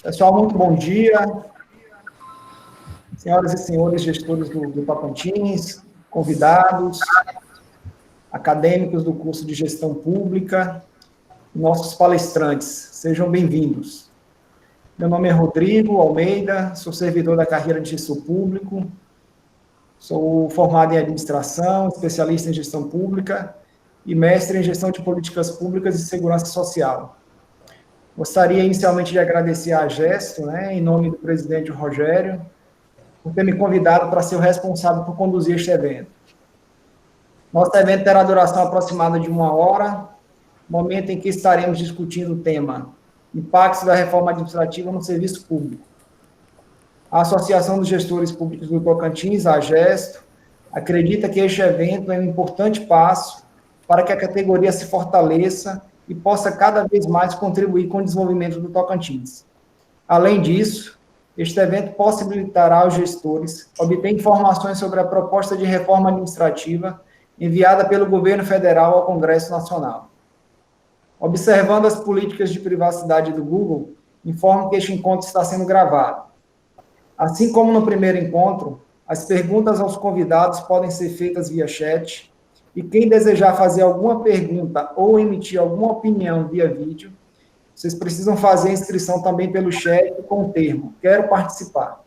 Pessoal, muito bom dia. Senhoras e senhores gestores do Tocantins, convidados, acadêmicos do curso de Gestão Pública, nossos palestrantes, sejam bem-vindos. Meu nome é Rodrigo Almeida, sou servidor da carreira de Gestor Público, sou formado em Administração, especialista em Gestão Pública e mestre em Gestão de Políticas Públicas e Segurança Social. Gostaria inicialmente de agradecer à Gesto, em nome do presidente Rogério, por ter me convidado para ser o responsável por conduzir este evento. Nosso evento terá duração aproximada de 1 hora, momento em que estaremos discutindo o tema Impactos da Reforma Administrativa no Serviço Público. A Associação dos Gestores Públicos do Tocantins, a Gesto, acredita que este evento é um importante passo para que a categoria se fortaleça e possa cada vez mais contribuir com o desenvolvimento do Tocantins. Além disso, este evento possibilitará aos gestores obter informações sobre a proposta de reforma administrativa enviada pelo governo federal ao Congresso Nacional. Observando as políticas de privacidade do Google, informo que este encontro está sendo gravado. Assim como no primeiro encontro, as perguntas aos convidados podem ser feitas via chat, e quem desejar fazer alguma pergunta ou emitir alguma opinião via vídeo, vocês precisam fazer a inscrição também pelo chat com o termo "Quero participar".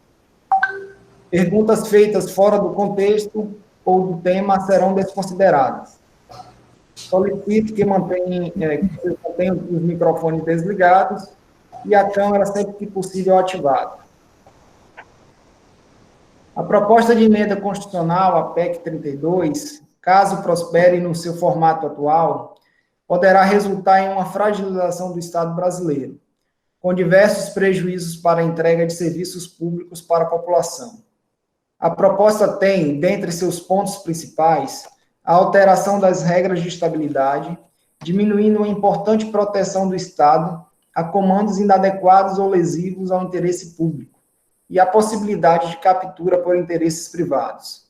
Perguntas feitas fora do contexto ou do tema serão desconsideradas. Solicito que mantenham os microfones desligados e a câmera, sempre que possível, ativada. A proposta de emenda constitucional, a PEC 32, caso prospere no seu formato atual, poderá resultar em uma fragilização do Estado brasileiro, com diversos prejuízos para a entrega de serviços públicos para a população. A proposta tem, dentre seus pontos principais, a alteração das regras de estabilidade, diminuindo a importante proteção do Estado a comandos inadequados ou lesivos ao interesse público, e a possibilidade de captura por interesses privados.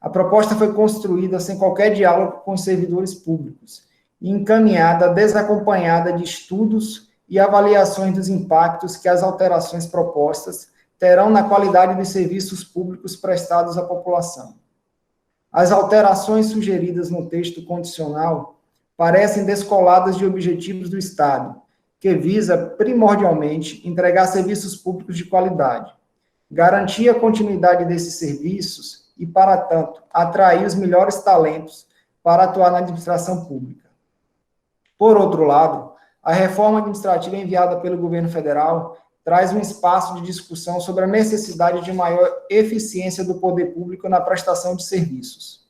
A proposta foi construída sem qualquer diálogo com os servidores públicos e encaminhada desacompanhada de estudos e avaliações dos impactos que as alterações propostas terão na qualidade dos serviços públicos prestados à população. As alterações sugeridas no texto condicional parecem descoladas de objetivos do Estado, que visa, primordialmente, entregar serviços públicos de qualidade, garantir a continuidade desses serviços e, para tanto, atrair os melhores talentos para atuar na administração pública. Por outro lado, a reforma administrativa enviada pelo governo federal traz um espaço de discussão sobre a necessidade de maior eficiência do poder público na prestação de serviços.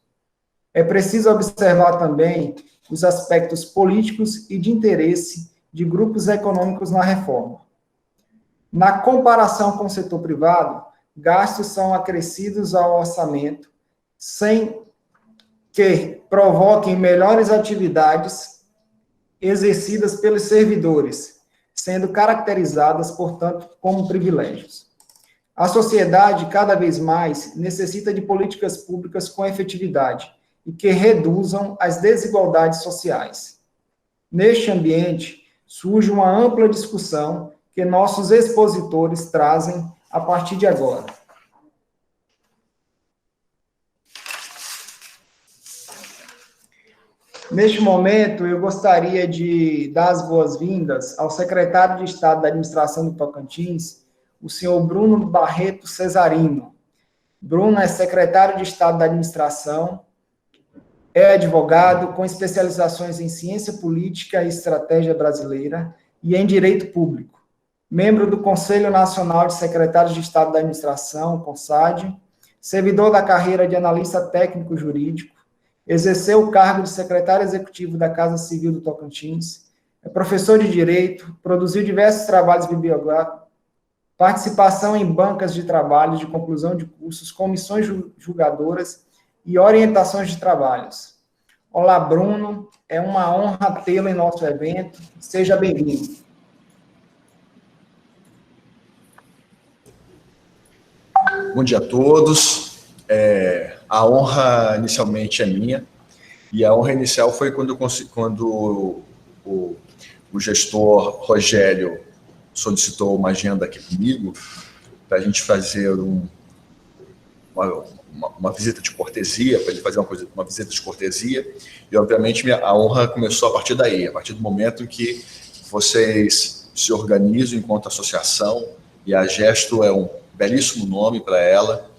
É preciso observar também os aspectos políticos e de interesse de grupos econômicos na reforma. Na comparação com o setor privado, gastos são acrescidos ao orçamento sem que provoquem melhores atividades exercidas pelos servidores, sendo caracterizadas, portanto, como privilégios. A sociedade, cada vez mais, necessita de políticas públicas com efetividade e que reduzam as desigualdades sociais. Neste ambiente, surge uma ampla discussão que nossos expositores trazem a partir de agora. Neste momento, eu gostaria de dar as boas-vindas ao secretário de Estado da Administração do Tocantins, o senhor Bruno Barreto Cesarino. Bruno é secretário de Estado da Administração, é advogado com especializações em Ciência Política e Estratégia Brasileira e em Direito Público. Membro do Conselho Nacional de Secretários de Estado da Administração, CONSAD, servidor da carreira de analista técnico jurídico, exerceu o cargo de secretário executivo da Casa Civil do Tocantins, é professor de Direito, produziu diversos trabalhos bibliográficos, participação em bancas de trabalho de conclusão de cursos, comissões julgadoras e orientações de trabalhos. Olá, Bruno, é uma honra tê-lo em nosso evento, seja bem-vindo. Bom dia a todos. A honra inicialmente é minha, e a honra inicial foi quando o gestor Rogério solicitou uma agenda aqui comigo para a gente fazer uma visita de cortesia, para ele fazer uma visita de cortesia, e obviamente a honra começou a partir daí, a partir do momento em que vocês se organizam enquanto associação, e a Gesto é um belíssimo nome para ela,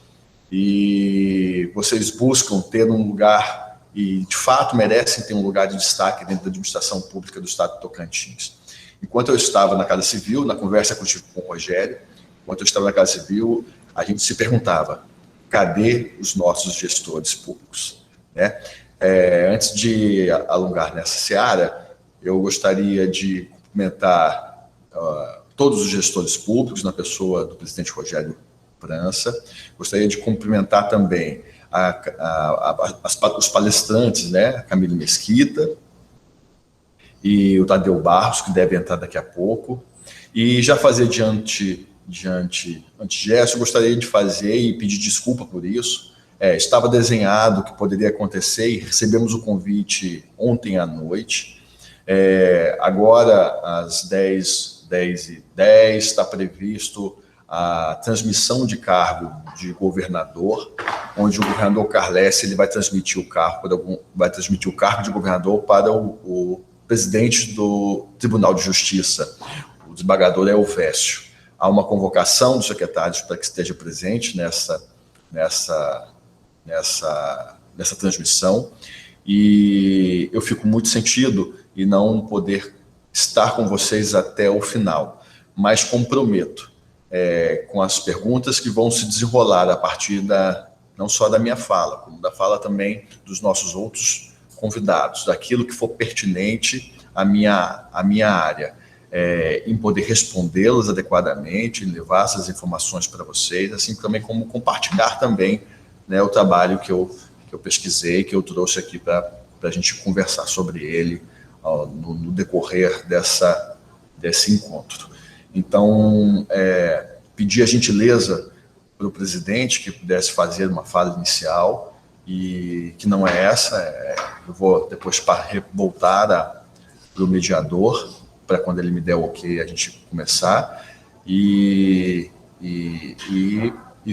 e vocês buscam ter um lugar, e de fato merecem ter um lugar de destaque dentro da administração pública do Estado de Tocantins. Enquanto eu estava na Casa Civil, na conversa que eu tive com o Rogério, enquanto eu estava na Casa Civil, a gente se perguntava, cadê os nossos gestores públicos? Né? Antes de alongar nessa seara, eu gostaria de cumprimentar todos os gestores públicos, na pessoa do presidente Rogério França. Gostaria de cumprimentar também os palestrantes, né? A Camila Mesquita e o Tadeu Barros, que deve entrar daqui a pouco. E já fazer diante gesto, gostaria de fazer e pedir desculpa por isso. Estava desenhado que poderia acontecer e recebemos o convite ontem à noite. Agora, às 10h10, está previsto a transmissão de cargo de governador, onde o governador Carles ele vai transmitir o cargo de governador para o presidente do Tribunal de Justiça, o desembargador Elvésio. Há uma convocação dos secretários para que esteja presente nessa transmissão, e eu fico muito sentido em não poder estar com vocês até o final, mas comprometo com as perguntas que vão se desenrolar a partir não só da minha fala, como da fala também dos nossos outros convidados, daquilo que for pertinente à minha área, em poder respondê-las adequadamente, em levar essas informações para vocês, assim também como compartilhar também, né, o trabalho que eu pesquisei, que eu trouxe aqui para a gente conversar sobre ele no decorrer desse encontro. Então, pedir a gentileza para o presidente que pudesse fazer uma fala inicial, e que não é essa, eu vou depois voltar para o mediador, para quando ele me der o ok a gente começar, e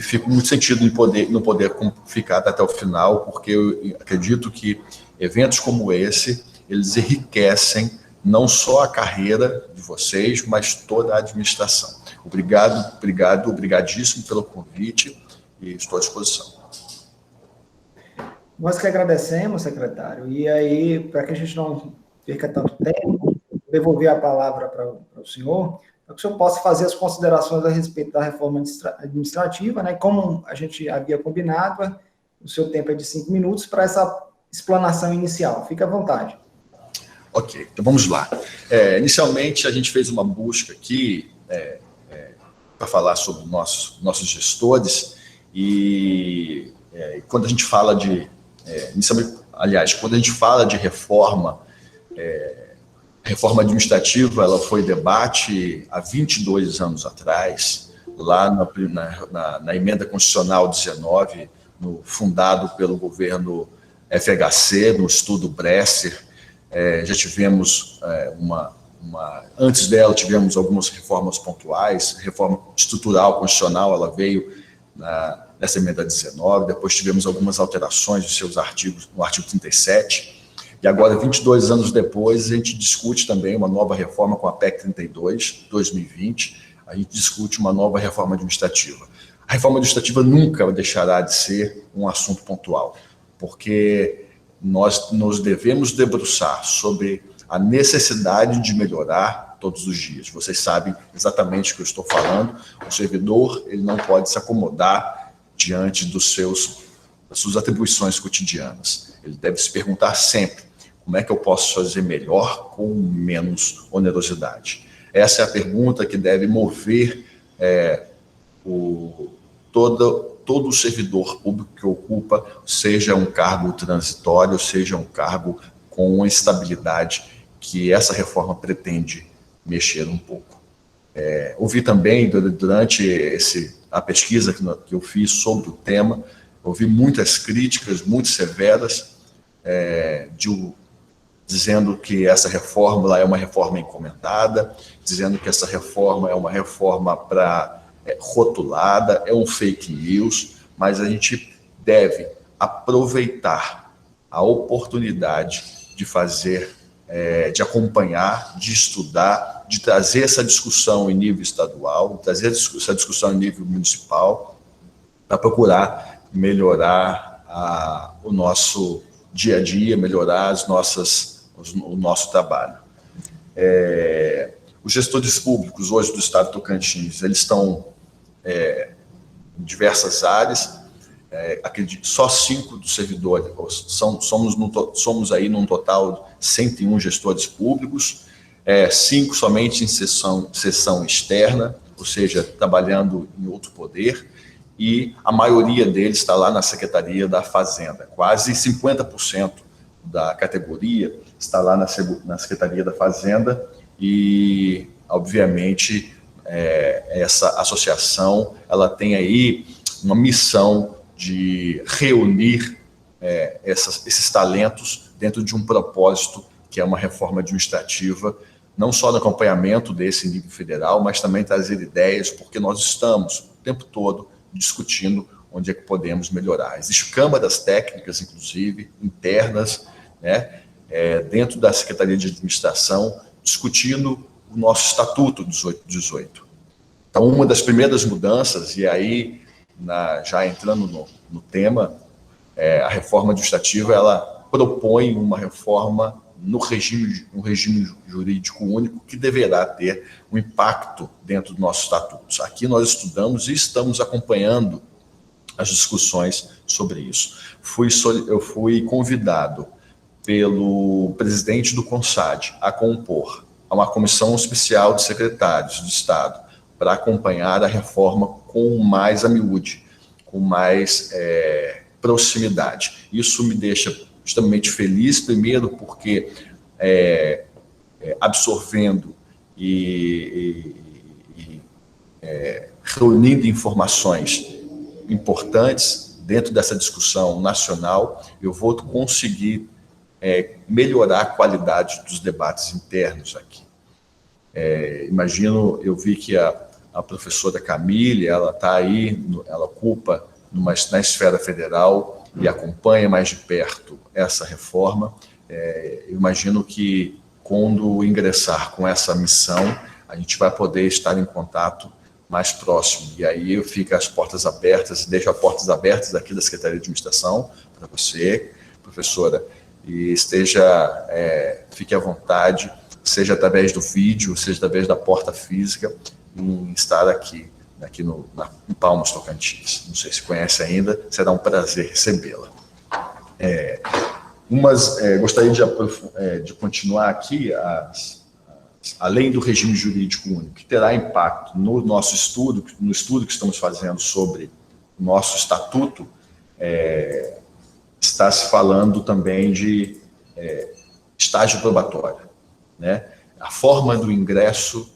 fico muito sentido em não poder ficar até o final, porque eu acredito que eventos como esse, eles enriquecem não só a carreira de vocês, mas toda a administração. Obrigadíssimo pelo convite e estou à disposição. Nós que agradecemos, secretário, e aí, para que a gente não perca tanto tempo, devolver a palavra para o senhor, para que o senhor possa fazer as considerações a respeito da reforma administrativa, né? Como a gente havia combinado, o seu tempo é de 5 minutos para essa explanação inicial. Fique à vontade. Ok, então vamos lá. Inicialmente, a gente fez uma busca aqui para falar sobre nossos gestores, e quando a gente fala quando a gente fala de reforma administrativa, ela foi debate há 22 anos atrás, lá na Emenda Constitucional 19, fundado pelo governo FHC, no estudo Bresser. Já tivemos antes dela tivemos algumas reformas pontuais, reforma estrutural constitucional, ela veio nessa emenda 19, depois tivemos algumas alterações dos seus artigos, no artigo 37, e agora, 22 anos depois, a gente discute também uma nova reforma com a PEC 32, 2020, a gente discute uma nova reforma administrativa. A reforma administrativa nunca deixará de ser um assunto pontual, porque nós nos devemos debruçar sobre a necessidade de melhorar todos os dias. Vocês sabem exatamente o que eu estou falando. O servidor ele não pode se acomodar diante das suas atribuições cotidianas. Ele deve se perguntar sempre, como é que eu posso fazer melhor com menos onerosidade? Essa é a pergunta que deve mover todo o servidor público que ocupa, seja um cargo transitório, seja um cargo com uma estabilidade que essa reforma pretende mexer um pouco. Ouvi também, durante a pesquisa que eu fiz sobre o tema, ouvi muitas críticas, muito severas, dizendo que essa reforma é uma reforma encomendada, dizendo que essa reforma é uma reforma rotulada, é um fake news, mas a gente deve aproveitar a oportunidade de fazer, de acompanhar, de estudar, de trazer essa discussão em nível estadual, trazer essa discussão em nível municipal, para procurar melhorar o nosso dia a dia, melhorar o nosso trabalho. Os gestores públicos hoje do Estado do Tocantins, eles estão em diversas áreas. Acredito, só 5 dos servidores, somos aí num total de 101 gestores públicos, 5 somente em sessão externa, ou seja, trabalhando em outro poder, e a maioria deles está lá na Secretaria da Fazenda. Quase 50% da categoria está lá na Secretaria da Fazenda e, obviamente, essa associação ela tem aí uma missão de reunir esses talentos dentro de um propósito que é uma reforma administrativa, não só no acompanhamento desse nível federal, mas também trazer ideias, porque nós estamos o tempo todo discutindo onde é que podemos melhorar. Existem câmaras técnicas, inclusive, internas, né, dentro da Secretaria de Administração, discutindo o nosso Estatuto 18. Então, uma das primeiras mudanças, e aí, já entrando no tema, a reforma administrativa, ela propõe uma reforma no regime jurídico único que deverá ter um impacto dentro dos nossos estatutos. Aqui nós estudamos e estamos acompanhando as discussões sobre isso. Eu fui convidado pelo presidente do CONSAD a compor uma comissão especial de secretários de Estado para acompanhar a reforma com mais amiúde, com mais proximidade. Isso me deixa extremamente feliz, primeiro porque absorvendo e reunindo informações importantes dentro dessa discussão nacional, eu vou conseguir melhorar a qualidade dos debates internos aqui. Eu vi que a professora Camille, ela está aí, ela ocupa na esfera federal e acompanha mais de perto essa reforma. Eu imagino que quando ingressar com essa missão, a gente vai poder estar em contato mais próximo. E aí eu fico as portas abertas, deixo as portas abertas aqui da Secretaria de Administração para você, professora, e fique à vontade, seja através do vídeo, seja através da porta física, em estar aqui em Palmas, Tocantins. Não sei se conhece ainda, será um prazer recebê-la. Gostaria de continuar aqui, além do regime jurídico único, que terá impacto no nosso estudo, no estudo que estamos fazendo sobre o nosso estatuto, está se falando também de estágio probatório, né? A forma do ingresso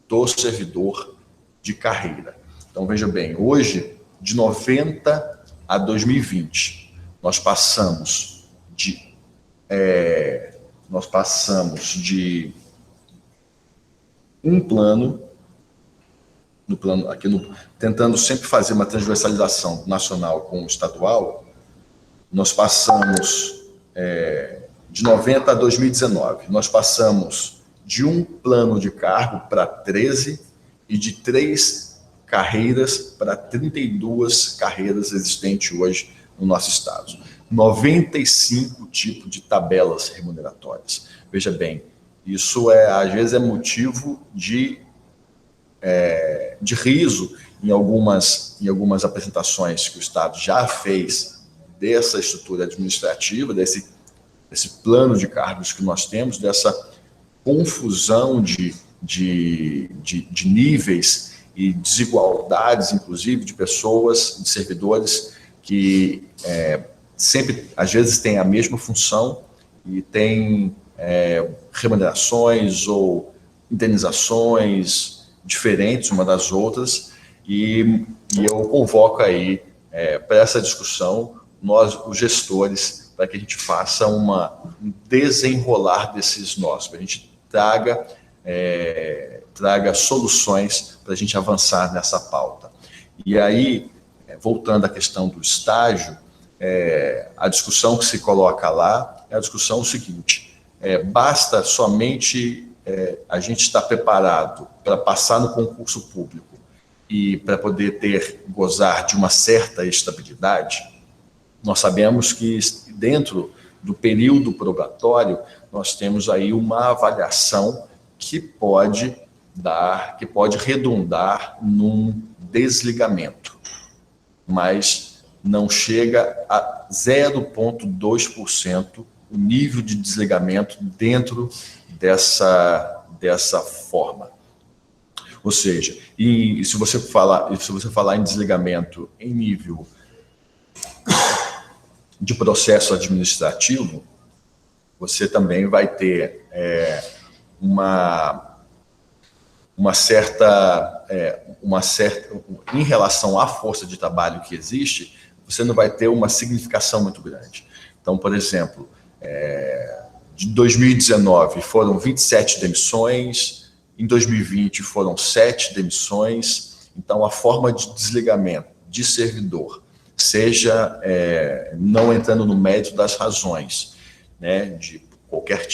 do servidor de carreira. Então, veja bem, hoje, de 90 a 2020, nós passamos de um plano, tentando sempre fazer uma transversalização nacional com o estadual, nós passamos, de 90 a 2019, nós passamos de um plano de cargo para 13 e de 3 carreiras para 32 carreiras existentes hoje no nosso estado. 95 tipos de tabelas remuneratórias. Veja bem, isso às vezes é motivo de riso em algumas apresentações que o Estado já fez dessa estrutura administrativa, desse plano de cargos que nós temos, dessa confusão de níveis e desigualdades, inclusive, de pessoas, de servidores que sempre, às vezes, têm a mesma função e têm remunerações ou indenizações diferentes uma das outras, e eu convoco aí para essa discussão nós, os gestores, para que a gente faça um desenrolar desses nós, para a gente traga soluções para a gente avançar nessa pauta. E aí, voltando à questão do estágio, a discussão que se coloca lá é a discussão seguinte: basta somente a gente estar preparado para passar no concurso público e para poder gozar de uma certa estabilidade. Nós sabemos que dentro do período probatório nós temos aí uma avaliação que pode redundar num desligamento, mas não chega a 0,2% o nível de desligamento dentro dessa forma. Ou seja, e se você falar em desligamento em nível de processo administrativo, você também vai ter uma certa, em relação à força de trabalho que existe, você não vai ter uma significação muito grande. Então, por exemplo, de 2019 foram 27 demissões, em 2020 foram 7 demissões. Então, a forma de desligamento de servidor, seja não entrando no mérito das razões, né, de qualquer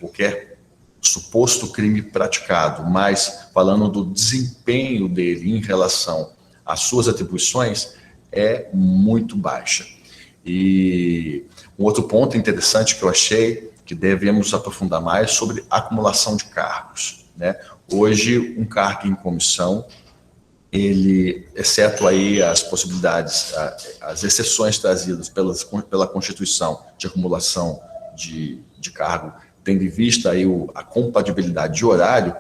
qualquer suposto crime praticado, mas falando do desempenho dele em relação às suas atribuições, é muito baixa. E um outro ponto interessante que eu achei que devemos aprofundar mais sobre acumulação de cargos, né? Hoje, um cargo em comissão, ele, exceto aí as possibilidades, as exceções trazidas pela Constituição de acumulação de cargo, tendo em vista aí a compatibilidade de horário,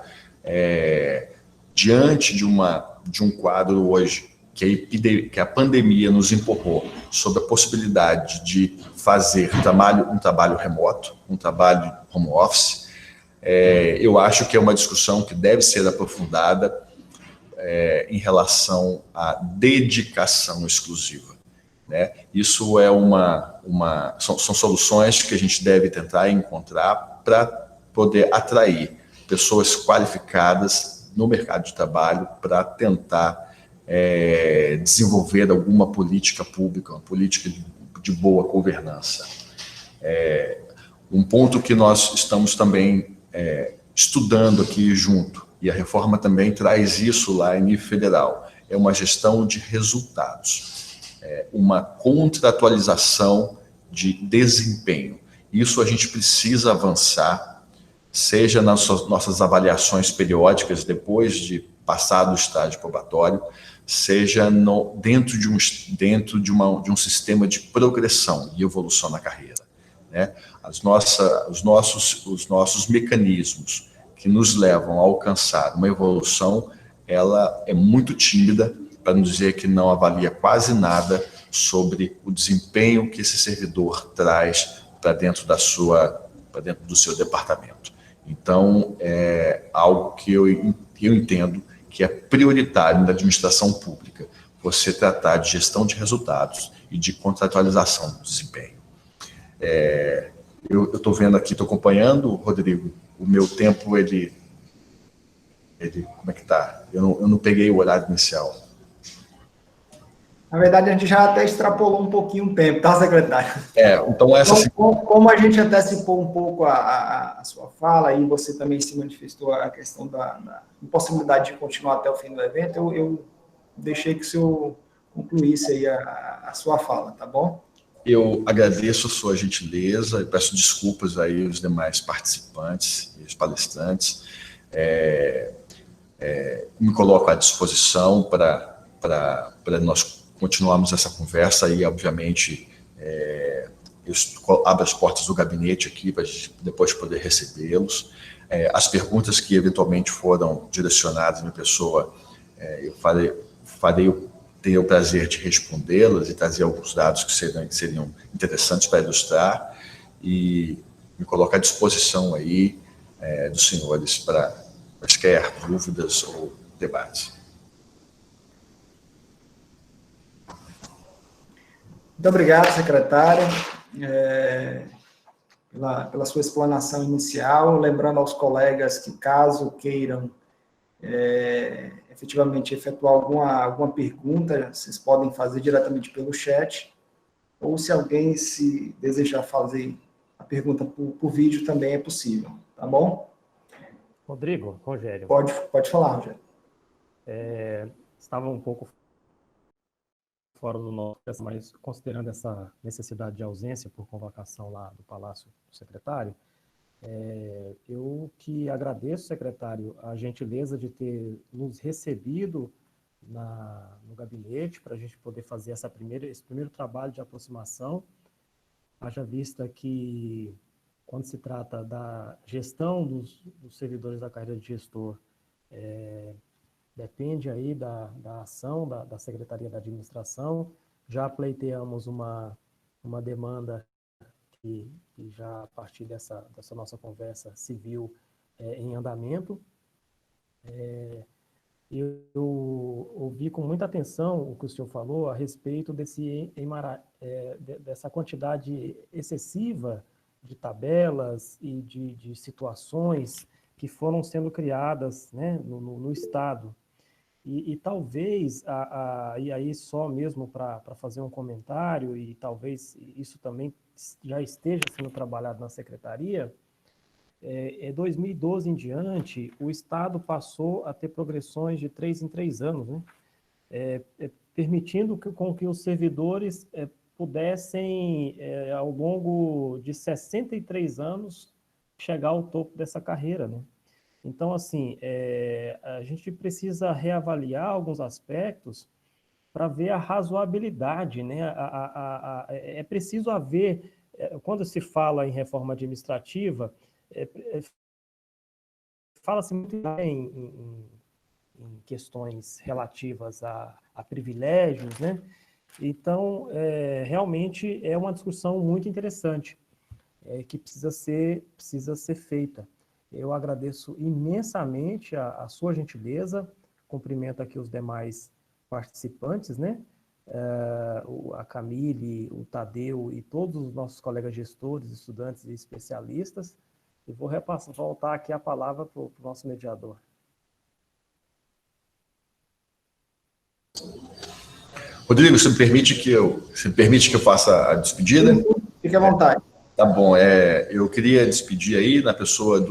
diante de um quadro hoje que a pandemia nos empurrou sobre a possibilidade de fazer um trabalho remoto, um trabalho home office, eu acho que é uma discussão que deve ser aprofundada em relação à dedicação exclusiva, né? Isso são soluções que a gente deve tentar encontrar para poder atrair pessoas qualificadas no mercado de trabalho para tentar desenvolver alguma política pública, uma política de boa governança. Um ponto que nós estamos também estudando aqui junto, e a reforma também traz isso lá em nível federal, é uma gestão de resultados, uma contratualização de desempenho. Isso a gente precisa avançar, seja nas nossas avaliações periódicas depois de passar do estágio probatório, seja dentro de um sistema de progressão e evolução na carreira, né? Os nossos mecanismos que nos levam a alcançar uma evolução, ela é muito tímida, para não dizer que não avalia quase nada sobre o desempenho que esse servidor traz para dentro do seu departamento. Então, é algo que eu entendo que é prioritário na administração pública, você tratar de gestão de resultados e de contratualização do desempenho. Eu estou vendo aqui, estou acompanhando, Rodrigo, o meu tempo, ele como é que está? Eu não peguei o horário inicial. Na verdade, a gente já até extrapolou um pouquinho o tempo, tá, secretário? Então como a gente antecipou um pouco a sua fala, e você também se manifestou a questão da impossibilidade de continuar até o fim do evento, eu deixei que o senhor concluísse aí a sua fala, tá bom? Eu agradeço a sua gentileza e peço desculpas aí aos demais participantes e os palestrantes. Me coloco à disposição para nós continuarmos essa conversa e, obviamente, eu abro as portas do gabinete aqui para a gente depois poder recebê-los. As perguntas que eventualmente foram direcionadas à minha pessoa, eu ter o prazer de respondê-las e trazer alguns dados que seriam interessantes para ilustrar, e me colocar à disposição aí dos senhores para quaisquer dúvidas ou debates. Muito obrigado, secretário. pela sua explanação inicial, lembrando aos colegas que, caso queiram efetivamente efetuar alguma pergunta, vocês podem fazer diretamente pelo chat, ou se alguém se desejar fazer a pergunta por vídeo, também é possível, tá bom? Rodrigo, Rogério. Pode falar, Rogério. Estava um pouco fora do nosso, mas considerando essa necessidade de ausência por convocação lá do Palácio do Secretário, eu que agradeço, secretário, a gentileza de ter nos recebido no gabinete para a gente poder fazer esse primeiro trabalho de aproximação, haja vista que, quando se trata da gestão dos servidores da carreira de gestor, depende aí da ação da Secretaria da Administração. Já pleiteamos uma demanda que já a partir dessa nossa conversa se viu em andamento. Eu ouvi com muita atenção o que o senhor falou a respeito dessa quantidade excessiva de tabelas e de situações que foram sendo criadas, né, no Estado. E talvez, e aí só mesmo para fazer um comentário, e talvez isso também já esteja sendo trabalhado na Secretaria, 2012 em diante, o Estado passou a ter progressões de 3 em 3 anos, né? Permitindo com que os servidores pudessem, ao longo de 63 anos, chegar ao topo dessa carreira, né? Então, assim, a gente precisa reavaliar alguns aspectos para ver a razoabilidade, né? É preciso haver, quando se fala em reforma administrativa, fala-se muito em questões relativas a privilégios, né? Então, realmente é uma discussão muito interessante, que precisa ser feita. Eu agradeço imensamente a sua gentileza, cumprimento aqui os demais participantes, né? A Camille, o Tadeu e todos os nossos colegas gestores, estudantes e especialistas. E vou voltar aqui a palavra para o nosso mediador. Rodrigo, você me permite que eu faça a despedida? Fique à vontade. Tá bom. Eu queria despedir aí na pessoa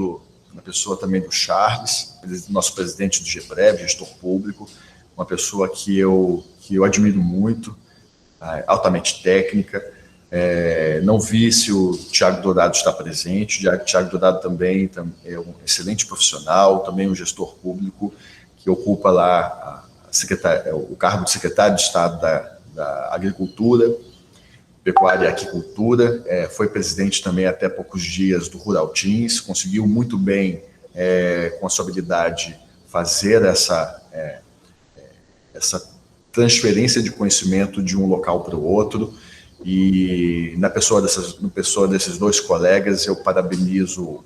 também do Charles, nosso presidente do GEPREV, gestor público, uma pessoa que eu admiro muito, altamente técnica. Não vi se o Tiago Dourado está presente. O Tiago Dourado também é um excelente profissional, também um gestor público que ocupa lá o cargo de secretário de Estado da Agricultura, Pecuária e Aquicultura. Foi presidente também até poucos dias do Rural Teams, conseguiu muito bem, com a sua habilidade, fazer essa transferência de conhecimento de um local para o outro. E na pessoa desses dois colegas, eu parabenizo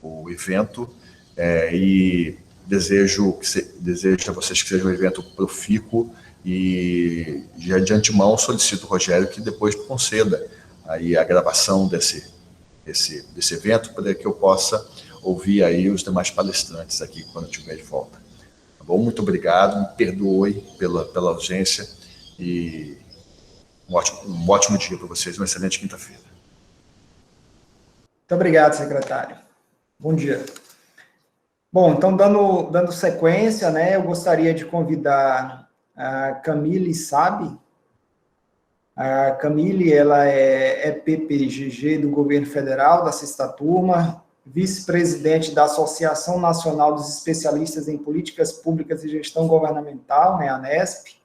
o evento e desejo a vocês que seja um evento profícuo, e já de antemão solicito ao Rogério que depois conceda aí a gravação desse evento, para que eu possa ouvir aí os demais palestrantes aqui quando eu estiver de volta. Tá bom? Muito obrigado, me perdoe pela ausência e um ótimo dia para vocês, uma excelente quinta-feira. Muito obrigado, secretário. Bom dia. Bom, então, dando sequência, né, eu gostaria de convidar a Camille Sabe. A Camille, ela é PPGG do Governo Federal, da 6ª turma, vice-presidente da Associação Nacional dos Especialistas em Políticas Públicas e Gestão Governamental, né, ANESP,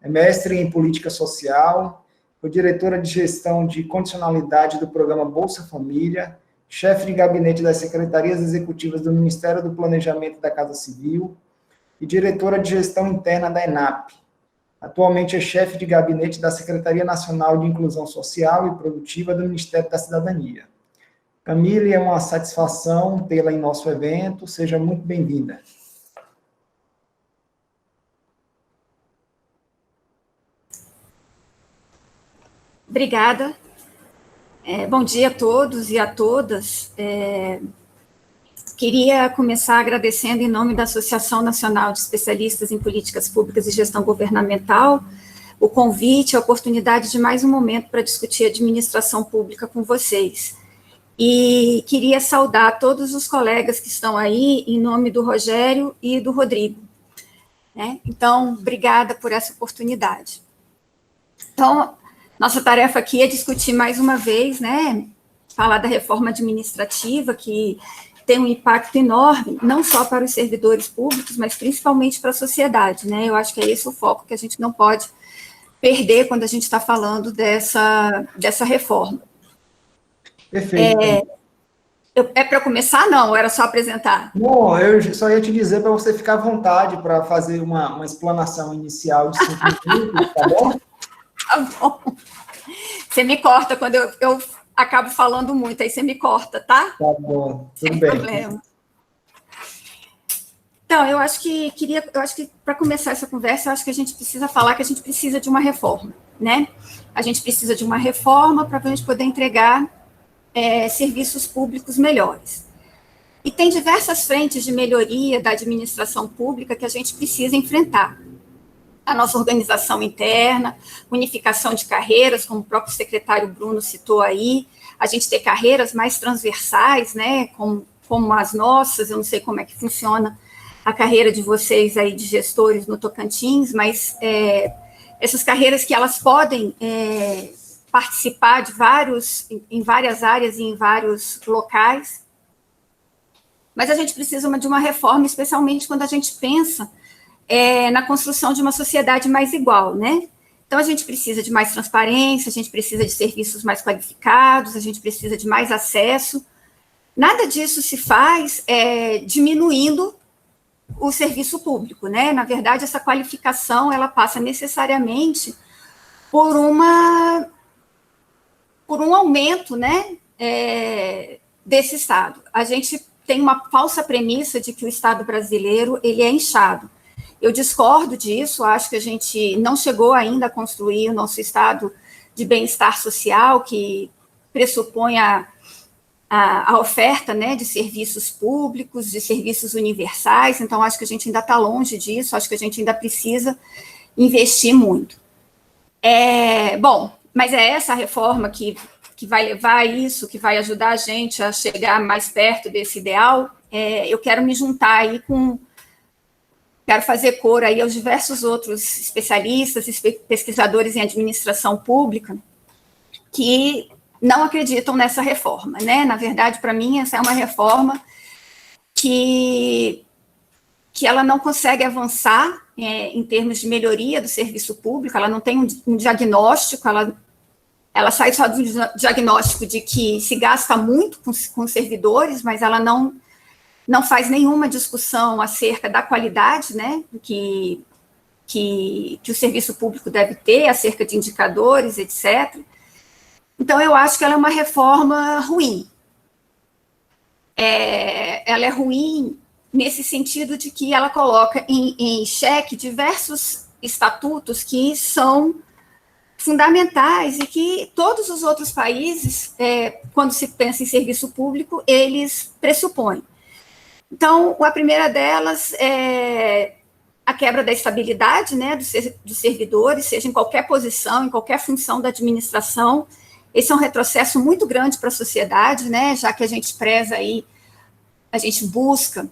é mestre em Política Social, foi diretora de Gestão de Condicionalidade do Programa Bolsa Família, chefe de gabinete das Secretarias Executivas do Ministério do Planejamento e da Casa Civil e diretora de Gestão Interna da ENAP. Atualmente é chefe de gabinete da Secretaria Nacional de Inclusão Social e Produtiva do Ministério da Cidadania. Camille, é uma satisfação tê-la em nosso evento, seja muito bem-vinda. Obrigada. Bom dia a todos e a todas. Queria começar agradecendo, em nome da Associação Nacional de Especialistas em Políticas Públicas e Gestão Governamental, o convite, a oportunidade de mais um momento para discutir administração pública com vocês. E queria saudar todos os colegas que estão aí, em nome do Rogério e do Rodrigo. Então, obrigada por essa oportunidade. Então, nossa tarefa aqui é discutir mais uma vez, falar da reforma administrativa, que tem um impacto enorme, não só para os servidores públicos, mas principalmente para a sociedade, Eu acho que é esse o foco que a gente não pode perder quando a gente está falando dessa reforma. Perfeito. É para começar, não? Ou era só apresentar? Não, eu só ia te dizer para você ficar à vontade para fazer uma explanação inicial de 5 minutos, tá bom? Tá bom. Você me corta quando eu acabo falando muito, aí você me corta, tá? Tá bom, tudo Sem bem. problema. Então, eu acho que para começar essa conversa, eu acho que a gente precisa falar que a gente precisa de uma reforma, A gente precisa de uma reforma para a gente poder entregar serviços públicos melhores. E tem diversas frentes de melhoria da administração pública que a gente precisa enfrentar. A nossa organização interna, unificação de carreiras, como o próprio secretário Bruno citou aí, a gente ter carreiras mais transversais, como as nossas, eu não sei como é que funciona a carreira de vocês aí de gestores no Tocantins, mas essas carreiras que elas podem participar em várias áreas e em vários locais, mas a gente precisa de uma reforma, especialmente quando a gente pensa na construção de uma sociedade mais igual, Então, a gente precisa de mais transparência, a gente precisa de serviços mais qualificados, a gente precisa de mais acesso. Nada disso se faz diminuindo o serviço público, Na verdade, essa qualificação, ela passa necessariamente por um aumento, desse Estado. A gente tem uma falsa premissa de que o Estado brasileiro, ele é inchado. Eu discordo disso, acho que a gente não chegou ainda a construir o nosso estado de bem-estar social, que pressupõe a oferta de serviços públicos, de serviços universais, então acho que a gente ainda está longe disso, acho que a gente ainda precisa investir muito. Bom, mas é essa reforma que vai levar a isso, que vai ajudar a gente a chegar mais perto desse ideal. Eu quero me juntar aí quero fazer cor aí aos diversos outros especialistas e pesquisadores em administração pública que não acreditam nessa reforma, Na verdade, para mim, essa é uma reforma que ela não consegue avançar em termos de melhoria do serviço público, ela não tem um diagnóstico, ela sai só do diagnóstico de que se gasta muito com servidores, mas ela não faz nenhuma discussão acerca da qualidade, que o serviço público deve ter, acerca de indicadores, etc. Então, eu acho que ela é uma reforma ruim. Ela é ruim nesse sentido de que ela coloca em xeque diversos estatutos que são fundamentais e que todos os outros países, quando se pensa em serviço público, eles pressupõem. Então, a primeira delas é a quebra da estabilidade, dos servidores, seja em qualquer posição, em qualquer função da administração. Esse é um retrocesso muito grande para a sociedade, já que a gente preza aí, a gente busca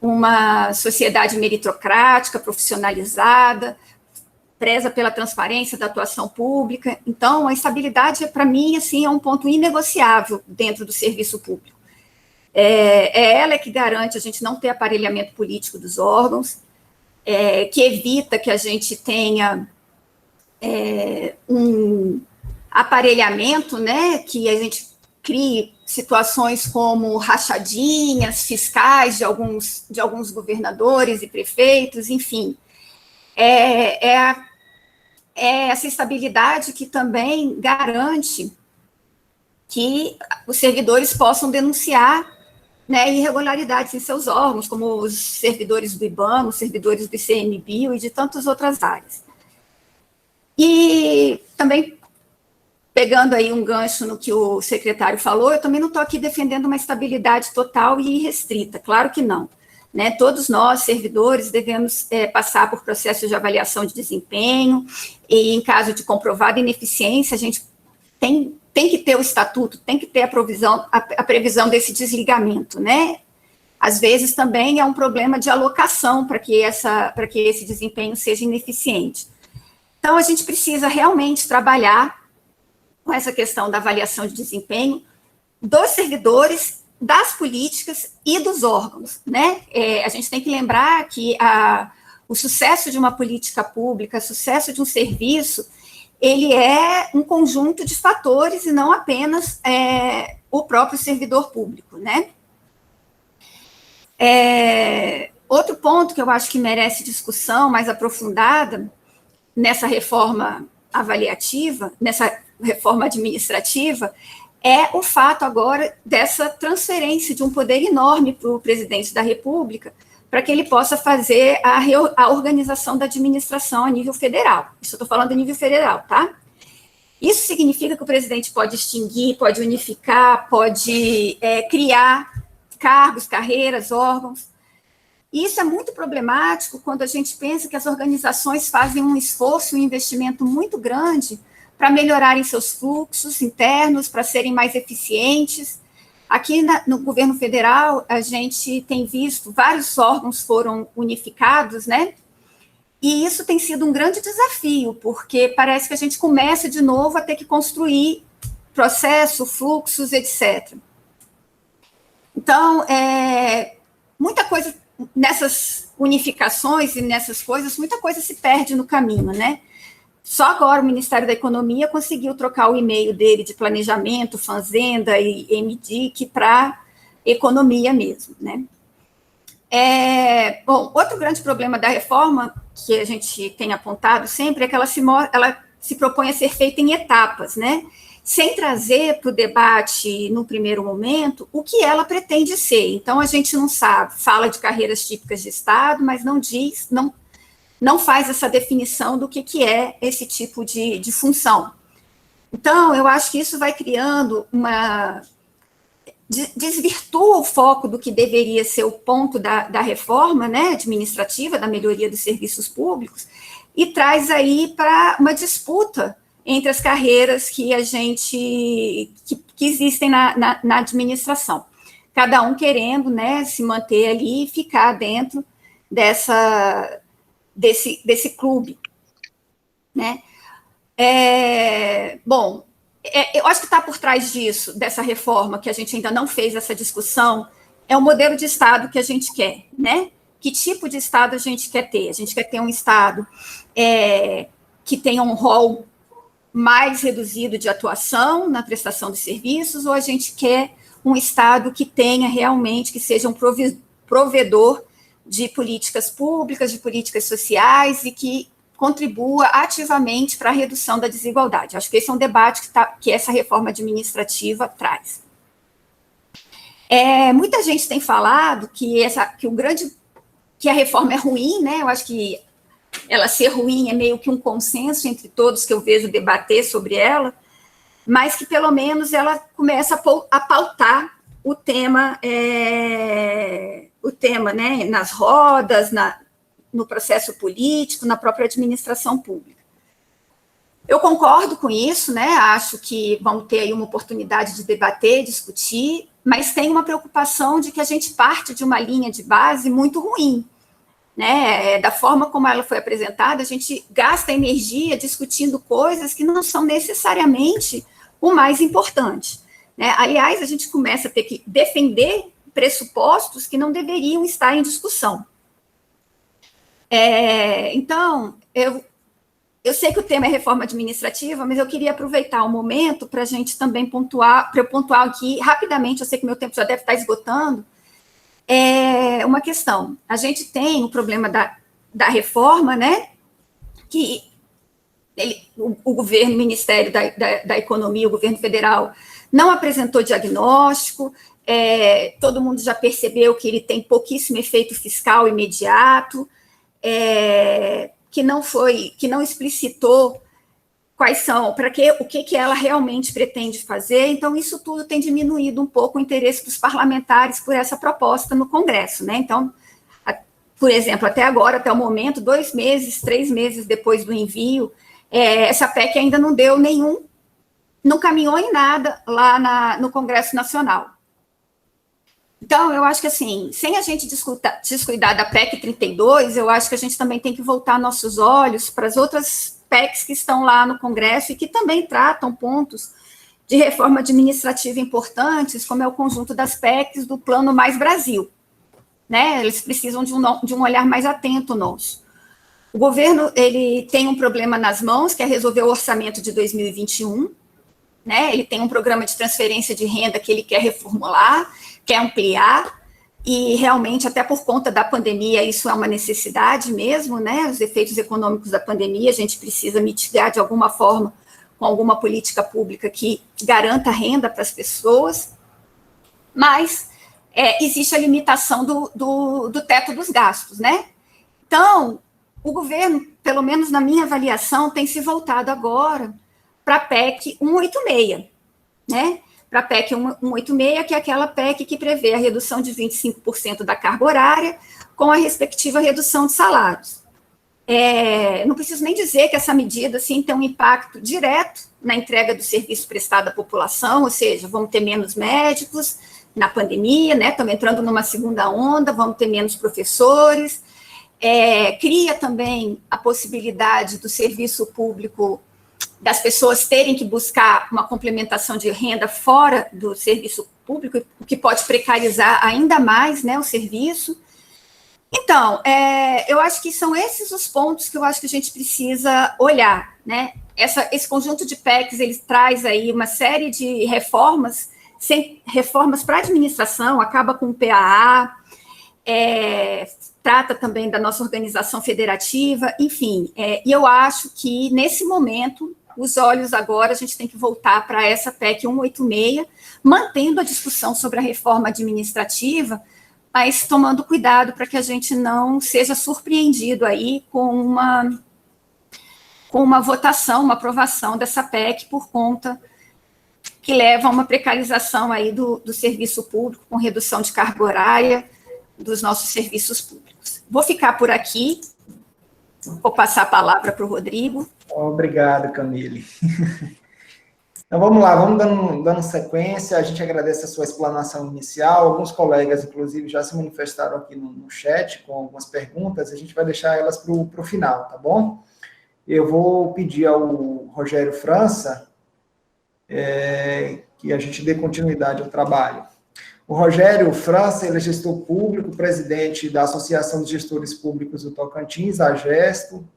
uma sociedade meritocrática, profissionalizada, preza pela transparência da atuação pública. Então, a estabilidade, para mim, assim, é um ponto inegociável dentro do serviço público. Ela que garante a gente não ter aparelhamento político dos órgãos, que evita que a gente tenha um aparelhamento, que a gente crie situações como rachadinhas fiscais de alguns governadores e prefeitos, enfim. Essa estabilidade que também garante que os servidores possam denunciar irregularidades em seus órgãos, como os servidores do IBAMA, os servidores do ICMBio e de tantas outras áreas. E também pegando aí um gancho no que o secretário falou, eu também não estou aqui defendendo uma estabilidade total e irrestrita, claro que não. Né? Todos nós, servidores, devemos passar por processos de avaliação de desempenho, e em caso de comprovada ineficiência, a gente tem que ter o estatuto, tem que ter a previsão desse desligamento, né? Às vezes também é um problema de alocação para que esse desempenho seja ineficiente. Então, a gente precisa realmente trabalhar com essa questão da avaliação de desempenho dos servidores, das políticas e dos órgãos, né? A gente tem que lembrar que o sucesso de uma política pública, o sucesso de um serviço, ele é um conjunto de fatores e não apenas o próprio servidor público, né? Outro ponto que eu acho que merece discussão mais aprofundada nessa reforma avaliativa, nessa reforma administrativa, é o fato agora dessa transferência de um poder enorme para o presidente da República, para que ele possa fazer a organização da administração a nível federal. Isso eu estou falando a nível federal, tá? Isso significa que o presidente pode extinguir, pode unificar, pode criar cargos, carreiras, órgãos. E isso é muito problemático quando a gente pensa que as organizações fazem um esforço, um investimento muito grande para melhorarem seus fluxos internos, para serem mais eficientes. Aqui no governo federal, a gente tem visto vários órgãos foram unificados, né? E isso tem sido um grande desafio, porque parece que a gente começa de novo a ter que construir processo, fluxos, etc. Então, muita coisa nessas unificações e nessas coisas, muita coisa se perde no caminho, né? Só agora o Ministério da Economia conseguiu trocar o e-mail dele de planejamento, fazenda e MDIC para economia mesmo, né? Bom, outro grande problema da reforma que a gente tem apontado sempre é que ela se propõe a ser feita em etapas, né? Sem trazer para o debate, no primeiro momento, o que ela pretende ser. Então, a gente não sabe, fala de carreiras típicas de Estado, mas não diz, não faz essa definição do que é esse tipo de função. Então, eu acho que isso vai criando desvirtua o foco do que deveria ser o ponto da reforma, né, administrativa, da melhoria dos serviços públicos, e traz aí para uma disputa entre as carreiras que existem na administração. Cada um querendo, né, se manter ali e ficar dentro desse clube, né? Bom, eu acho que está por trás disso, dessa reforma, que a gente ainda não fez essa discussão, é o modelo de Estado que a gente quer, né? Que tipo de Estado a gente quer ter? A gente quer ter um Estado que tenha um rol mais reduzido de atuação na prestação de serviços, ou a gente quer um Estado que tenha realmente, que seja um provedor de políticas públicas, de políticas sociais, e que contribua ativamente para a redução da desigualdade. Acho que esse é um debate que essa reforma administrativa traz. Muita gente tem falado que a reforma é ruim, né? Eu acho que ela ser ruim é meio que um consenso entre todos que eu vejo debater sobre ela, mas que pelo menos ela começa a pautar o tema, né, nas rodas, no processo político, na própria administração pública. Eu concordo com isso, né? Acho que vamos ter aí uma oportunidade de debater, discutir, mas tem uma preocupação de que a gente parte de uma linha de base muito ruim, né? Da forma como ela foi apresentada, a gente gasta energia discutindo coisas que não são necessariamente o mais importante, né? Aliás, a gente começa a ter que defender pressupostos que não deveriam estar em discussão. Então, eu sei que o tema é reforma administrativa, mas eu queria aproveitar o momento para a gente também pontuar, para eu pontuar aqui rapidamente, eu sei que meu tempo já deve estar esgotando, uma questão. A gente tem o problema da reforma, né, que o governo, o Ministério da Economia, o governo federal, não apresentou diagnóstico, todo mundo já percebeu que ele tem pouquíssimo efeito fiscal imediato, que não explicitou quais são, o que ela realmente pretende fazer. Então, isso tudo tem diminuído um pouco o interesse dos parlamentares por essa proposta no Congresso, né? Então, por exemplo, até agora, até o momento, 2 meses, 3 meses depois do envio, essa PEC ainda não deu não caminhou em nada lá no Congresso Nacional. Então, eu acho que, assim, sem a gente descuidar da PEC 32, eu acho que a gente também tem que voltar nossos olhos para as outras PECs que estão lá no Congresso e que também tratam pontos de reforma administrativa importantes, como é o conjunto das PECs do Plano Mais Brasil, né? Eles precisam de um olhar mais atento nosso. O governo, ele tem um problema nas mãos, que é resolver o orçamento de 2021, né? Ele tem um programa de transferência de renda que ele quer reformular, quer ampliar, e realmente, até por conta da pandemia, isso é uma necessidade mesmo, né? Os efeitos econômicos da pandemia, a gente precisa mitigar de alguma forma com alguma política pública que garanta renda para as pessoas, mas existe a limitação do teto dos gastos, né? Então, o governo, pelo menos na minha avaliação, tem se voltado agora para a PEC 186, né? Para a PEC 186, que é aquela PEC que prevê a redução de 25% da carga horária com a respectiva redução de salários. Não preciso nem dizer que essa medida assim, tem um impacto direto na entrega do serviço prestado à população, ou seja, vamos ter menos médicos na pandemia, né? Estamos entrando numa segunda onda, vamos ter menos professores, cria também a possibilidade do serviço público, das pessoas terem que buscar uma complementação de renda fora do serviço público, o que pode precarizar ainda mais, né, o serviço. Então, eu acho que são esses os pontos que eu acho que a gente precisa olhar, né? Esse conjunto de PECs, ele traz aí uma série de reformas, reformas para a administração, acaba com o PAA, trata também da nossa organização federativa, enfim, e eu acho que, nesse momento, os olhos agora, a gente tem que voltar para essa PEC 186, mantendo a discussão sobre a reforma administrativa, mas tomando cuidado para que a gente não seja surpreendido aí com uma votação, uma aprovação dessa PEC por conta que leva a uma precarização aí do serviço público, com redução de carga horária dos nossos serviços públicos. Vou ficar por aqui, vou passar a palavra para o Rodrigo. Obrigado, Camille. Então, vamos lá, vamos dando sequência. A gente agradece a sua explanação inicial. Alguns colegas, inclusive, já se manifestaram aqui no chat com algumas perguntas. A gente vai deixar elas para o final, tá bom? Eu vou pedir ao Rogério França que a gente dê continuidade ao trabalho. O Rogério França, ele é gestor público, presidente da Associação de Gestores Públicos do Tocantins, AGESTO,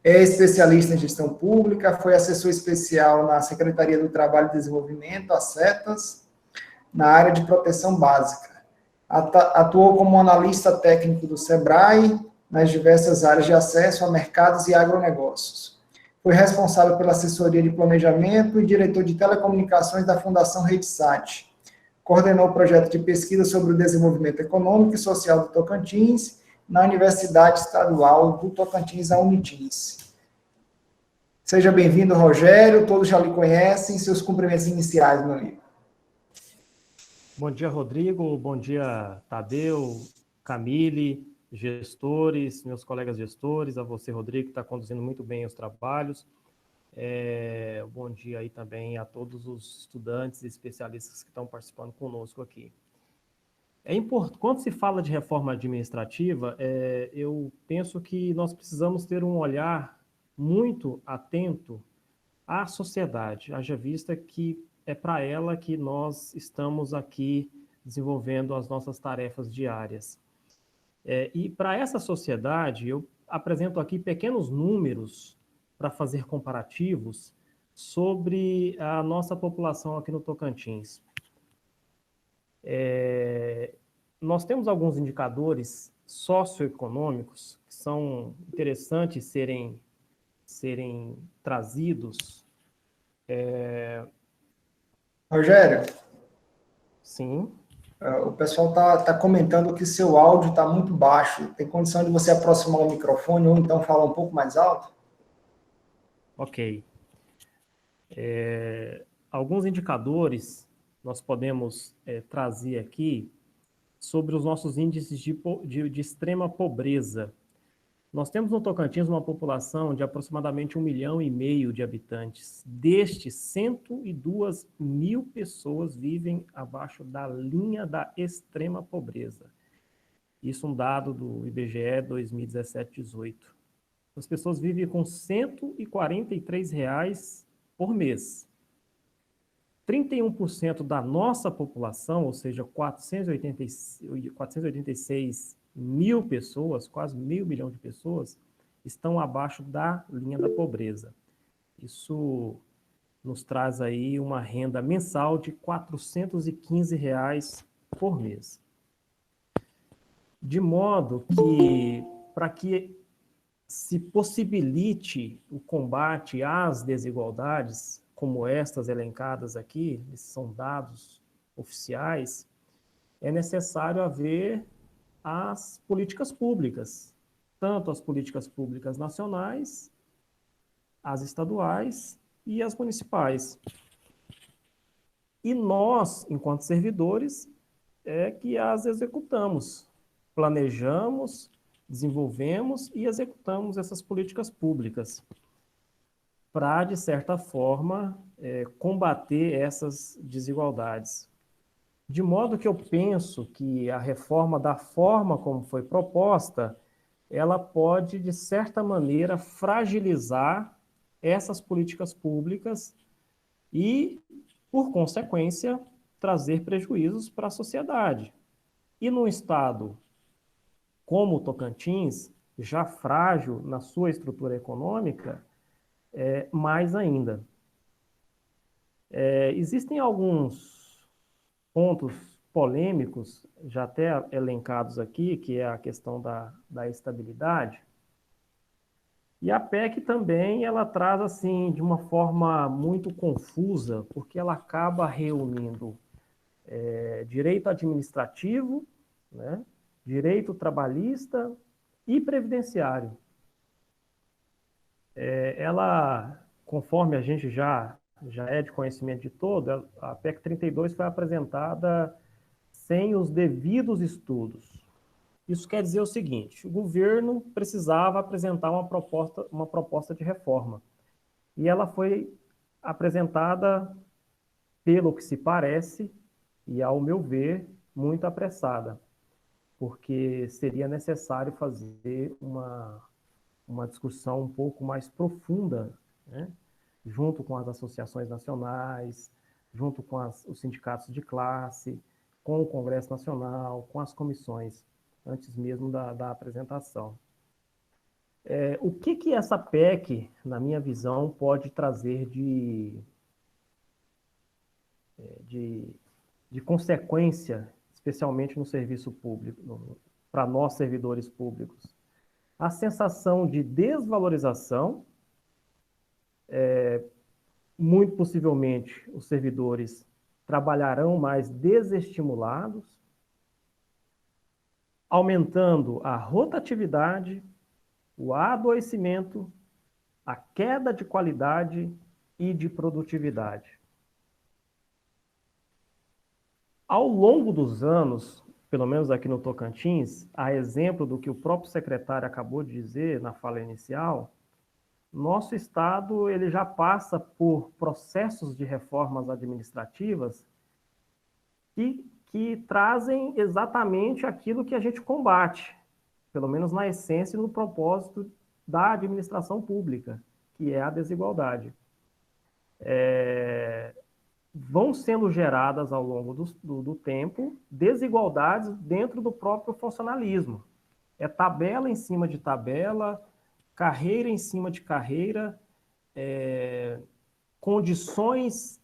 é especialista em gestão pública, foi assessor especial na Secretaria do Trabalho e Desenvolvimento, a SETAS, na área de proteção básica. Atuou como analista técnico do SEBRAE, nas diversas áreas de acesso a mercados e agronegócios. Foi responsável pela assessoria de planejamento e diretor de telecomunicações da Fundação RedeSat. Coordenou o projeto de pesquisa sobre o desenvolvimento econômico e social do Tocantins, na Universidade Estadual do Tocantins, a Unitins. Seja bem-vindo, Rogério, todos já lhe conhecem, seus cumprimentos iniciais, meu amigo. Bom dia, Rodrigo, bom dia, Tadeu, Camille, gestores, meus colegas gestores, a você, Rodrigo, que está conduzindo muito bem os trabalhos. Bom dia aí também a todos os estudantes e especialistas que estão participando conosco aqui. Quando se fala de reforma administrativa, eu penso que nós precisamos ter um olhar muito atento à sociedade, haja vista que é para ela que nós estamos aqui desenvolvendo as nossas tarefas diárias. E para essa sociedade, eu apresento aqui pequenos números para fazer comparativos sobre a nossa população aqui no Tocantins. Nós temos alguns indicadores socioeconômicos que são interessantes serem trazidos. Rogério? Sim. O pessoal está comentando que seu áudio está muito baixo. Tem condição de você aproximar o microfone ou então falar um pouco mais alto? Ok. Alguns indicadores nós podemos trazer aqui sobre os nossos índices de extrema pobreza. Nós temos no Tocantins uma população de aproximadamente 1,5 milhão de habitantes. Destes, 102 mil pessoas vivem abaixo da linha da extrema pobreza. Isso é um dado do IBGE 2017-18. As pessoas vivem com R$ 143 por mês. 31% da nossa população, ou seja, 486 mil pessoas, quase 500 mil de pessoas, estão abaixo da linha da pobreza. Isso nos traz aí uma renda mensal de R$ 415 por mês. De modo que, para que se possibilite o combate às desigualdades, como estas elencadas aqui, esses são dados oficiais, é necessário haver as políticas públicas, tanto as políticas públicas nacionais, as estaduais e as municipais. E nós, enquanto servidores, é que as executamos, planejamos, desenvolvemos e executamos essas políticas públicas para, de certa forma, combater essas desigualdades. De modo que eu penso que a reforma, da forma como foi proposta, ela pode, de certa maneira, fragilizar essas políticas públicas e, por consequência, trazer prejuízos para a sociedade. E num estado como o Tocantins, já frágil na sua estrutura econômica, mais ainda. Existem alguns pontos polêmicos, já até elencados aqui, que é a questão da estabilidade. E a PEC também, ela traz, assim, de uma forma muito confusa, porque ela acaba reunindo direito administrativo, né, direito trabalhista e previdenciário. Ela, conforme a gente já é de conhecimento de todo, a PEC 32 foi apresentada sem os devidos estudos. Isso quer dizer o seguinte: o governo precisava apresentar uma proposta de reforma. E ela foi apresentada, pelo que se parece, e ao meu ver, muito apressada, porque seria necessário fazer uma discussão um pouco mais profunda, né, junto com as associações nacionais, junto com os sindicatos de classe, com o Congresso Nacional, com as comissões, antes mesmo da apresentação. O que essa PEC, na minha visão, pode trazer de consequência, especialmente no serviço público, para nós servidores públicos? A sensação de desvalorização, muito possivelmente os servidores trabalharão mais desestimulados, aumentando a rotatividade, o adoecimento, a queda de qualidade e de produtividade. Ao longo dos anos, pelo menos aqui no Tocantins, a exemplo do que o próprio secretário acabou de dizer na fala inicial, nosso Estado ele já passa por processos de reformas administrativas que trazem exatamente aquilo que a gente combate, pelo menos na essência e no propósito da administração pública, que é a desigualdade. Vão sendo geradas ao longo do tempo desigualdades dentro do próprio funcionalismo. É tabela em cima de tabela, carreira em cima de carreira, condições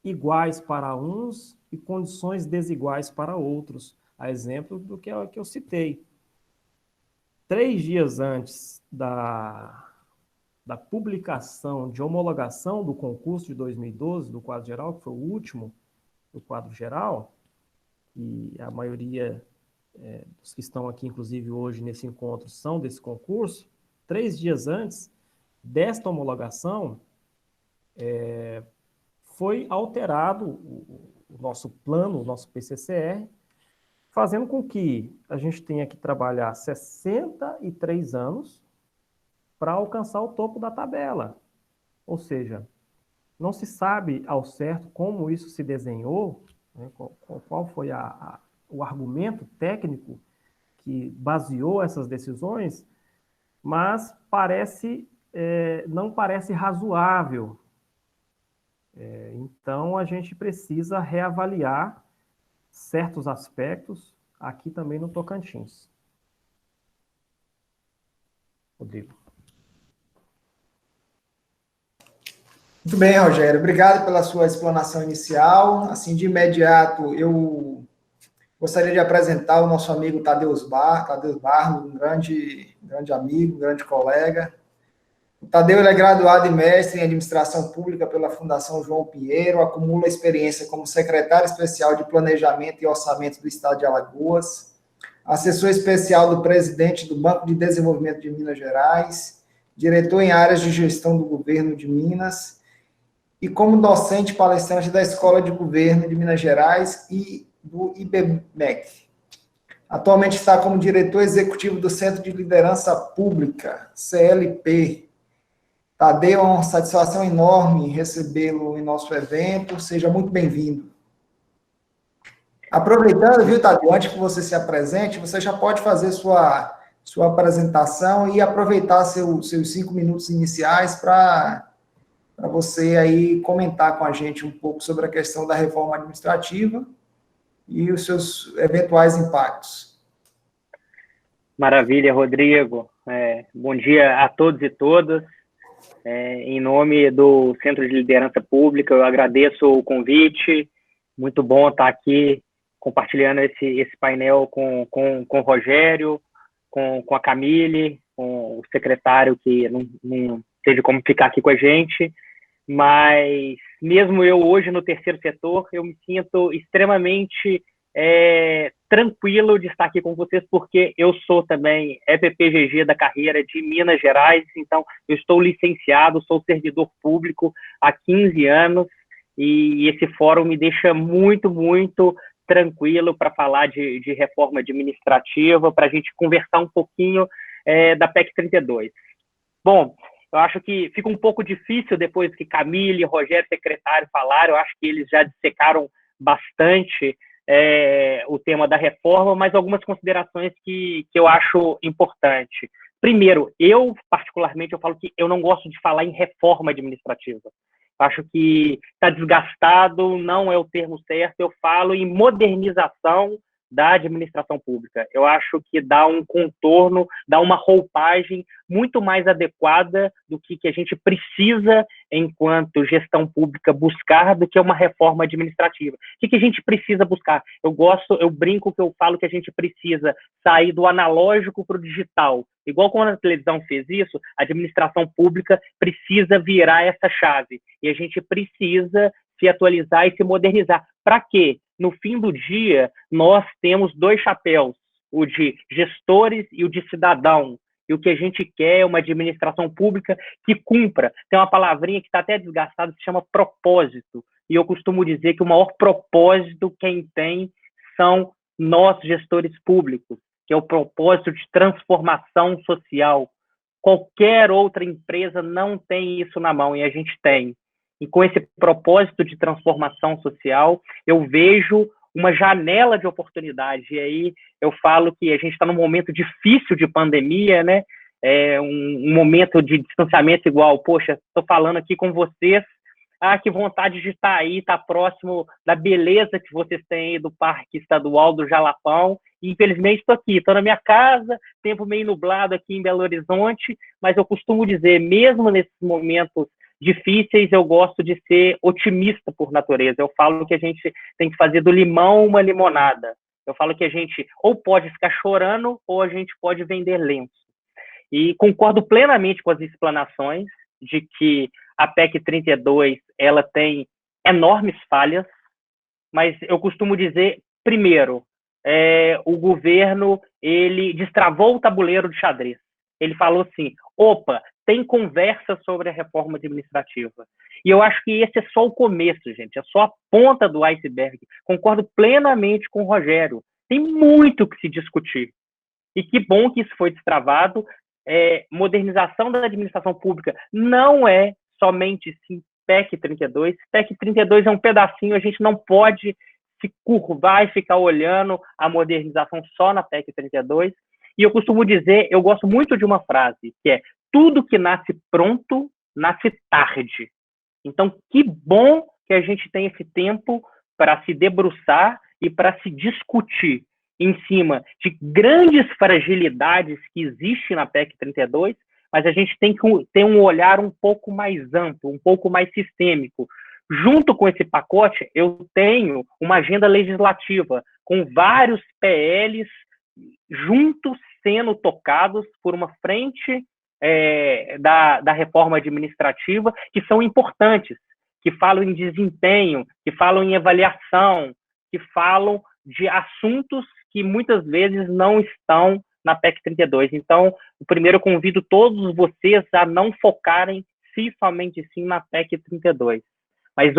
iguais para uns e condições desiguais para outros, a exemplo do que eu citei. 3 dias antes da publicação de homologação do concurso de 2012, do quadro geral, que foi o último do quadro geral, e a maioria dos que estão aqui, inclusive hoje nesse encontro, são desse concurso, 3 dias antes desta homologação, foi alterado o nosso plano, o nosso PCCR, fazendo com que a gente tenha que trabalhar 63 anos para alcançar o topo da tabela. Ou seja, não se sabe ao certo como isso se desenhou, né, qual foi o argumento técnico que baseou essas decisões, mas não parece razoável. Então, a gente precisa reavaliar certos aspectos aqui também no Tocantins. Rodrigo. Muito bem, Rogério. Obrigado pela sua explanação inicial. Assim, de imediato, eu gostaria de apresentar o nosso amigo Tadeu Barro, um grande amigo, um grande colega. O Tadeu é graduado e mestre em Administração Pública pela Fundação João Pinheiro, acumula experiência como secretário especial de Planejamento e Orçamento do Estado de Alagoas, assessor especial do presidente do Banco de Desenvolvimento de Minas Gerais, diretor em áreas de gestão do governo de Minas, e como docente palestrante da Escola de Governo de Minas Gerais e do IBMEC. Atualmente está como diretor executivo do Centro de Liderança Pública, CLP. Tadeu, é uma satisfação enorme recebê-lo em nosso evento. Seja muito bem-vindo. Aproveitando, viu, Tadeu, antes que você se apresente, você já pode fazer sua apresentação e aproveitar seus 5 minutos iniciais para você aí comentar com a gente um pouco sobre a questão da reforma administrativa e os seus eventuais impactos. Maravilha, Rodrigo. Bom dia a todos e todas. Em nome do Centro de Liderança Pública, eu agradeço o convite. Muito bom estar aqui compartilhando esse painel com o Rogério, com a Camille, com o secretário que não teve como ficar aqui com a gente. Mas mesmo eu hoje no terceiro setor, eu me sinto extremamente tranquilo de estar aqui com vocês, porque eu sou também EPPGG da carreira de Minas Gerais, então eu estou licenciado, sou servidor público há 15 anos, e esse fórum me deixa muito, muito tranquilo para falar de reforma administrativa, para a gente conversar um pouquinho da PEC 32. Bom, eu acho que fica um pouco difícil depois que Camille, Rogério, secretário, falaram. Eu acho que eles já dissecaram bastante o tema da reforma, mas algumas considerações que eu acho importante. Primeiro, eu, particularmente, eu falo que eu não gosto de falar em reforma administrativa. Eu acho que está desgastado, não é o termo certo. Eu falo em modernização da administração pública. Eu acho que dá um contorno, dá uma roupagem muito mais adequada do que a gente precisa, enquanto gestão pública, buscar do que uma reforma administrativa. O que a gente precisa buscar? Eu brinco que eu falo que a gente precisa sair do analógico para o digital. Igual quando a televisão fez isso, a administração pública precisa virar essa chave. E a gente precisa se atualizar e se modernizar. Para quê? No fim do dia, nós temos 2 chapéus, o de gestores e o de cidadão. E o que a gente quer é uma administração pública que cumpra. Tem uma palavrinha que está até desgastada, que se chama propósito. E eu costumo dizer que o maior propósito quem tem são nós, gestores públicos, que é o propósito de transformação social. Qualquer outra empresa não tem isso na mão, e a gente tem. E com esse propósito de transformação social, eu vejo uma janela de oportunidade. E aí eu falo que a gente está num momento difícil de pandemia, né? Um momento de distanciamento igual. Poxa, estou falando aqui com vocês. Que vontade de estar aí, estar próximo da beleza que vocês têm aí do Parque Estadual do Jalapão. E, infelizmente, estou aqui, estou na minha casa, tempo meio nublado aqui em Belo Horizonte, mas eu costumo dizer, mesmo nesses momentos difíceis, eu gosto de ser otimista por natureza. Eu falo que a gente tem que fazer do limão uma limonada. Eu falo que a gente ou pode ficar chorando ou a gente pode vender lenço. E concordo plenamente com as explanações de que a PEC 32 ela tem enormes falhas, mas eu costumo dizer, primeiro, o governo ele destravou o tabuleiro de xadrez. Ele falou assim, opa, tem conversa sobre a reforma administrativa. E eu acho que esse é só o começo, gente, é só a ponta do iceberg. Concordo plenamente com o Rogério. Tem muito que se discutir. E que bom que isso foi destravado. Modernização da administração pública não é somente sim, PEC 32. PEC 32 é um pedacinho, a gente não pode se curvar e ficar olhando a modernização só na PEC 32. E eu costumo dizer, eu gosto muito de uma frase, que é: tudo que nasce pronto, nasce tarde. Então, que bom que a gente tem esse tempo para se debruçar e para se discutir em cima de grandes fragilidades que existem na PEC 32, mas a gente tem que ter um olhar um pouco mais amplo, um pouco mais sistêmico. Junto com esse pacote, eu tenho uma agenda legislativa com vários PLs juntos sendo tocados por uma frente da reforma administrativa, que são importantes, que falam em desempenho, que falam em avaliação, que falam de assuntos que muitas vezes não estão na PEC 32. Então, primeiro eu convido todos vocês a não focarem somente sim na PEC 32, mas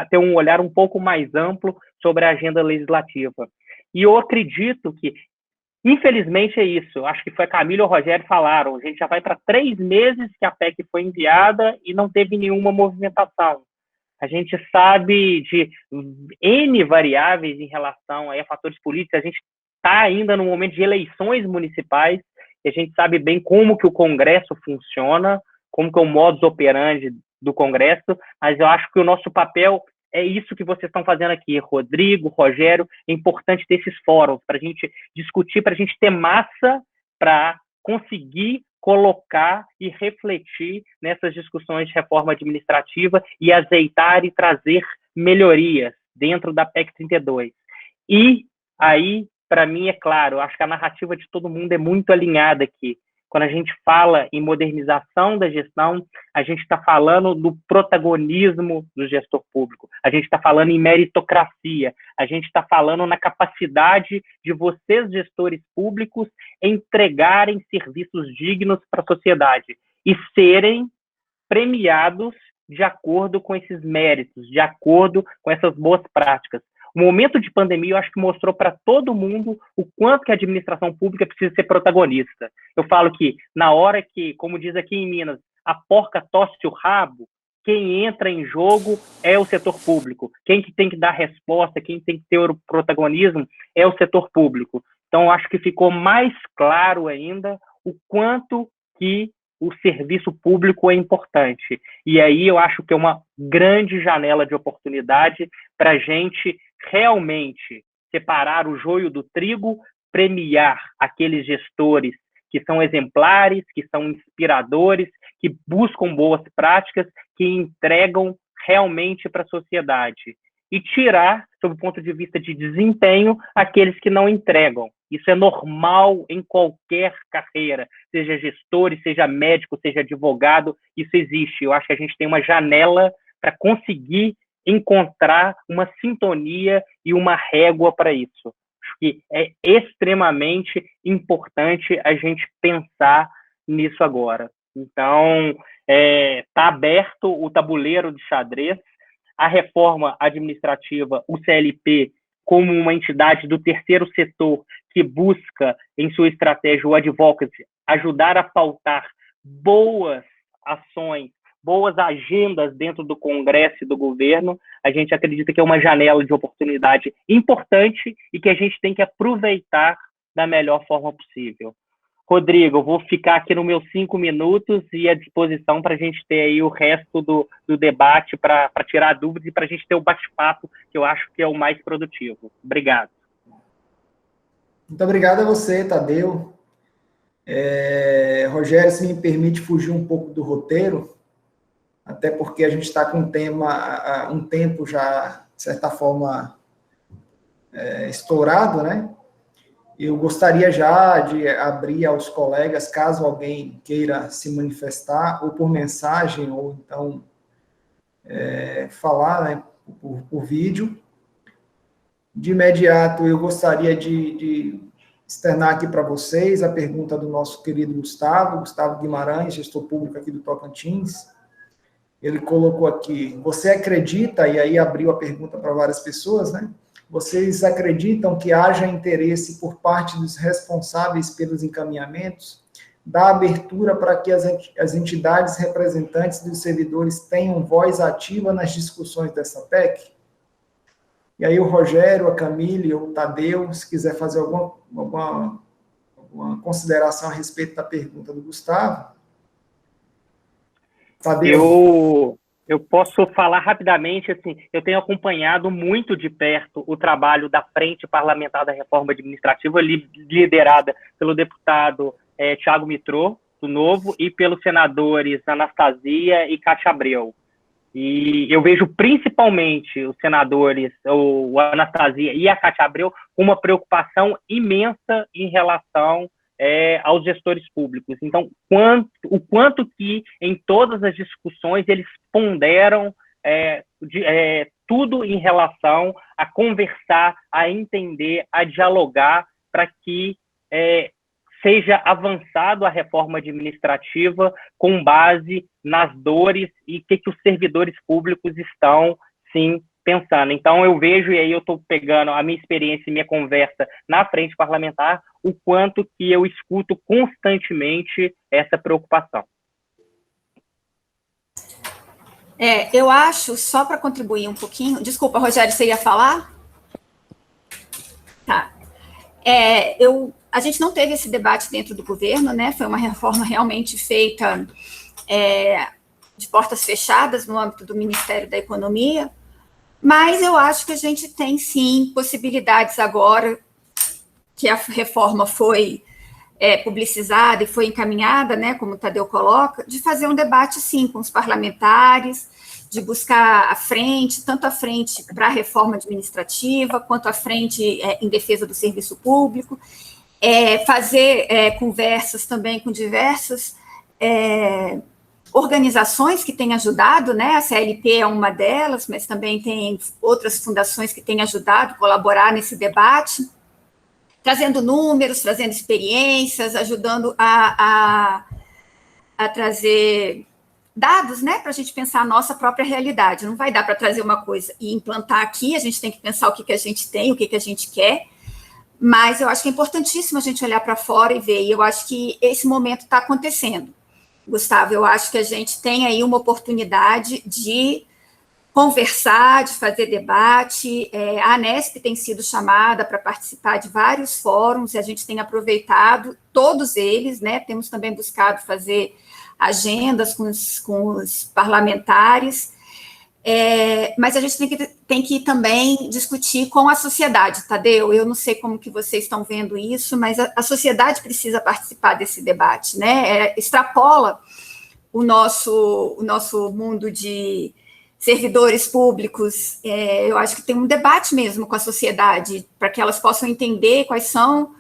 ter um olhar um pouco mais amplo sobre a agenda legislativa. E eu acredito que, infelizmente, é isso. Acho que foi a Camila e o Rogério falaram. A gente já vai para 3 meses que a PEC foi enviada e não teve nenhuma movimentação. A gente sabe de N variáveis em relação a fatores políticos. A gente está ainda no momento de eleições municipais e a gente sabe bem como que o Congresso funciona, como que é o modus operandi do Congresso, mas eu acho que o nosso papel é isso que vocês estão fazendo aqui, Rodrigo, Rogério. É importante ter esses fóruns para a gente discutir, para a gente ter massa para conseguir colocar e refletir nessas discussões de reforma administrativa e azeitar e trazer melhorias dentro da PEC 32. E aí, para mim, é claro, acho que a narrativa de todo mundo é muito alinhada aqui. Quando a gente fala em modernização da gestão, a gente está falando do protagonismo do gestor público, a gente está falando em meritocracia, a gente está falando na capacidade de vocês, gestores públicos, entregarem serviços dignos para a sociedade e serem premiados de acordo com esses méritos, de acordo com essas boas práticas. O momento de pandemia, eu acho que mostrou para todo mundo o quanto que a administração pública precisa ser protagonista. Eu falo que, na hora que, como diz aqui em Minas, a porca tosse o rabo, quem entra em jogo é o setor público. Quem que tem que dar resposta, quem tem que ter o protagonismo é o setor público. Então, eu acho que ficou mais claro ainda o quanto que o serviço público é importante. E aí eu acho que é uma grande janela de oportunidade para a gente realmente separar o joio do trigo, premiar aqueles gestores que são exemplares, que são inspiradores, que buscam boas práticas, que entregam realmente para a sociedade. E tirar, sob o ponto de vista de desempenho, aqueles que não entregam. Isso é normal em qualquer carreira, seja gestor, seja médico, seja advogado, isso existe. Eu acho que a gente tem uma janela para conseguir encontrar uma sintonia e uma régua para isso. Acho que é extremamente importante a gente pensar nisso agora. Então, está aberto o tabuleiro de xadrez, a reforma administrativa, o CLP, como uma entidade do terceiro setor que busca, em sua estratégia, o advocacy, ajudar a pautar boas ações, boas agendas dentro do Congresso e do governo, a gente acredita que é uma janela de oportunidade importante e que a gente tem que aproveitar da melhor forma possível. Rodrigo, eu vou ficar aqui nos meus 5 minutos e à disposição para a gente ter aí o resto do debate, para tirar dúvidas e para a gente ter o bate-papo, que eu acho que é o mais produtivo. Obrigado. Muito obrigado a você, Tadeu. Rogério, se me permite fugir um pouco do roteiro, até porque a gente está com um tempo já, de certa forma, estourado, né? Eu gostaria já de abrir aos colegas, caso alguém queira se manifestar, ou por mensagem, ou então falar, né, por vídeo. De imediato, eu gostaria de externar aqui para vocês a pergunta do nosso querido Gustavo Guimarães, gestor público aqui do Tocantins. Ele colocou aqui, você acredita, e aí abriu a pergunta para várias pessoas, né? Vocês acreditam que haja interesse por parte dos responsáveis pelos encaminhamentos da abertura para que as entidades representantes dos servidores tenham voz ativa nas discussões dessa PEC? E aí o Rogério, a Camille, ou o Tadeu, se quiser fazer alguma consideração a respeito da pergunta do Gustavo. Tadeu. Eu posso falar rapidamente, assim, eu tenho acompanhado muito de perto o trabalho da Frente Parlamentar da Reforma Administrativa, liderada pelo deputado Thiago Mitrô, do Novo, e pelos senadores Anastasia e Cátia Abreu. E eu vejo principalmente os senadores, o Anastasia e a Cátia Abreu, com uma preocupação imensa em relação aos gestores públicos. Então, o quanto que em todas as discussões eles ponderam tudo em relação a conversar, a entender, a dialogar para que seja avançado a reforma administrativa com base nas dores e o que os servidores públicos estão, sim, pensando. Então, eu vejo, e aí eu estou pegando a minha experiência e minha conversa na frente parlamentar, o quanto que eu escuto constantemente essa preocupação. Eu acho, só para contribuir um pouquinho... Desculpa, Rogério, você ia falar? Tá. A gente não teve esse debate dentro do governo, né? Foi uma reforma realmente feita de portas fechadas no âmbito do Ministério da Economia, mas eu acho que a gente tem, sim, possibilidades agora que a reforma foi publicizada e foi encaminhada, né, como o Tadeu coloca, de fazer um debate, sim, com os parlamentares, de buscar a frente, tanto a frente para a reforma administrativa, quanto a frente em defesa do serviço público, fazer conversas também com diversas organizações que têm ajudado, né? A CLP é uma delas, mas também tem outras fundações que têm ajudado a colaborar nesse debate, trazendo números, trazendo experiências, ajudando a trazer dados, né, para a gente pensar a nossa própria realidade. Não vai dar para trazer uma coisa e implantar aqui, a gente tem que pensar o que a gente tem, o que a gente quer, mas eu acho que é importantíssimo a gente olhar para fora e ver, e eu acho que esse momento está acontecendo. Gustavo, eu acho que a gente tem aí uma oportunidade de conversar, de fazer debate. A Anesp tem sido chamada para participar de vários fóruns, e a gente tem aproveitado todos eles, né? Temos também buscado fazer agendas com os parlamentares, mas a gente tem que também discutir com a sociedade, Tadeu. Eu não sei como que vocês estão vendo isso, mas a sociedade precisa participar desse debate, né? Extrapola o nosso mundo de servidores públicos. Eu acho que tem um debate mesmo com a sociedade, para que elas possam entender quais são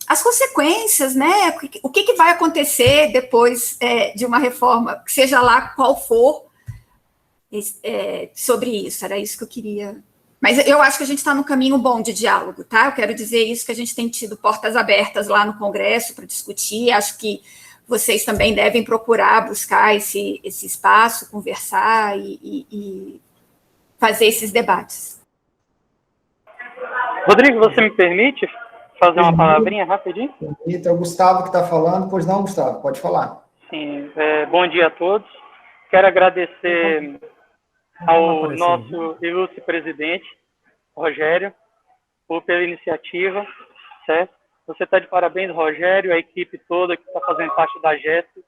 as consequências, né? O que vai acontecer depois de uma reforma, seja lá qual for, sobre isso. Era isso que eu queria. Mas eu acho que a gente está num caminho bom de diálogo, tá? Eu quero dizer isso, que a gente tem tido portas abertas lá no Congresso para discutir. Acho que vocês também devem procurar buscar esse espaço, conversar e fazer esses debates. Rodrigo, você me permite fazer uma palavrinha rapidinho? É o Gustavo que está falando. Pois não, Gustavo, pode falar. Sim, bom dia a todos. Quero agradecer ao nosso ilustre presidente, Rogério, pela iniciativa, certo? Você está de parabéns, Rogério, a equipe toda que está fazendo parte da GESP.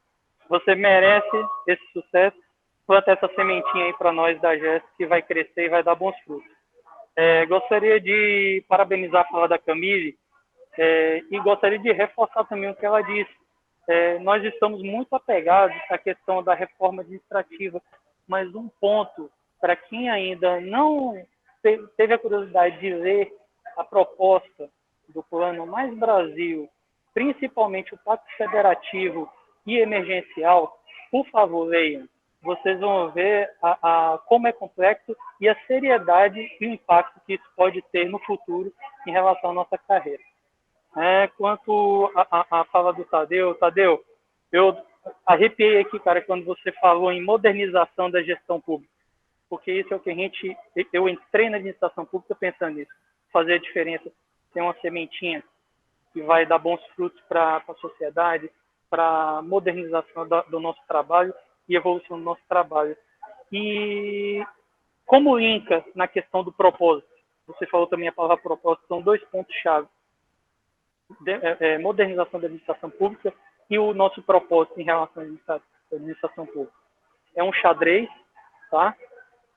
Você merece esse sucesso. Planta essa sementinha aí para nós da GESP, que vai crescer e vai dar bons frutos. Gostaria de parabenizar a fala da Camille e gostaria de reforçar também o que ela disse. Nós estamos muito apegados à questão da reforma administrativa, mas um ponto, para quem ainda não teve a curiosidade de ler a proposta do Plano Mais Brasil, principalmente o Pacto Federativo e Emergencial, por favor, leiam. vocês vão ver como é complexo e a seriedade e o impacto que isso pode ter no futuro em relação à nossa carreira. Quanto à fala do Tadeu, eu arrepiei aqui, cara, quando você falou em modernização da gestão pública, porque isso é o que eu entrei na administração pública pensando nisso, fazer a diferença, ter uma sementinha que vai dar bons frutos para a sociedade, para a modernização do nosso trabalho e evolução do nosso trabalho. E como linka na questão do propósito, você falou também a palavra propósito, são dois pontos-chave, modernização da administração pública e o nosso propósito em relação à administração pública. É um xadrez, tá?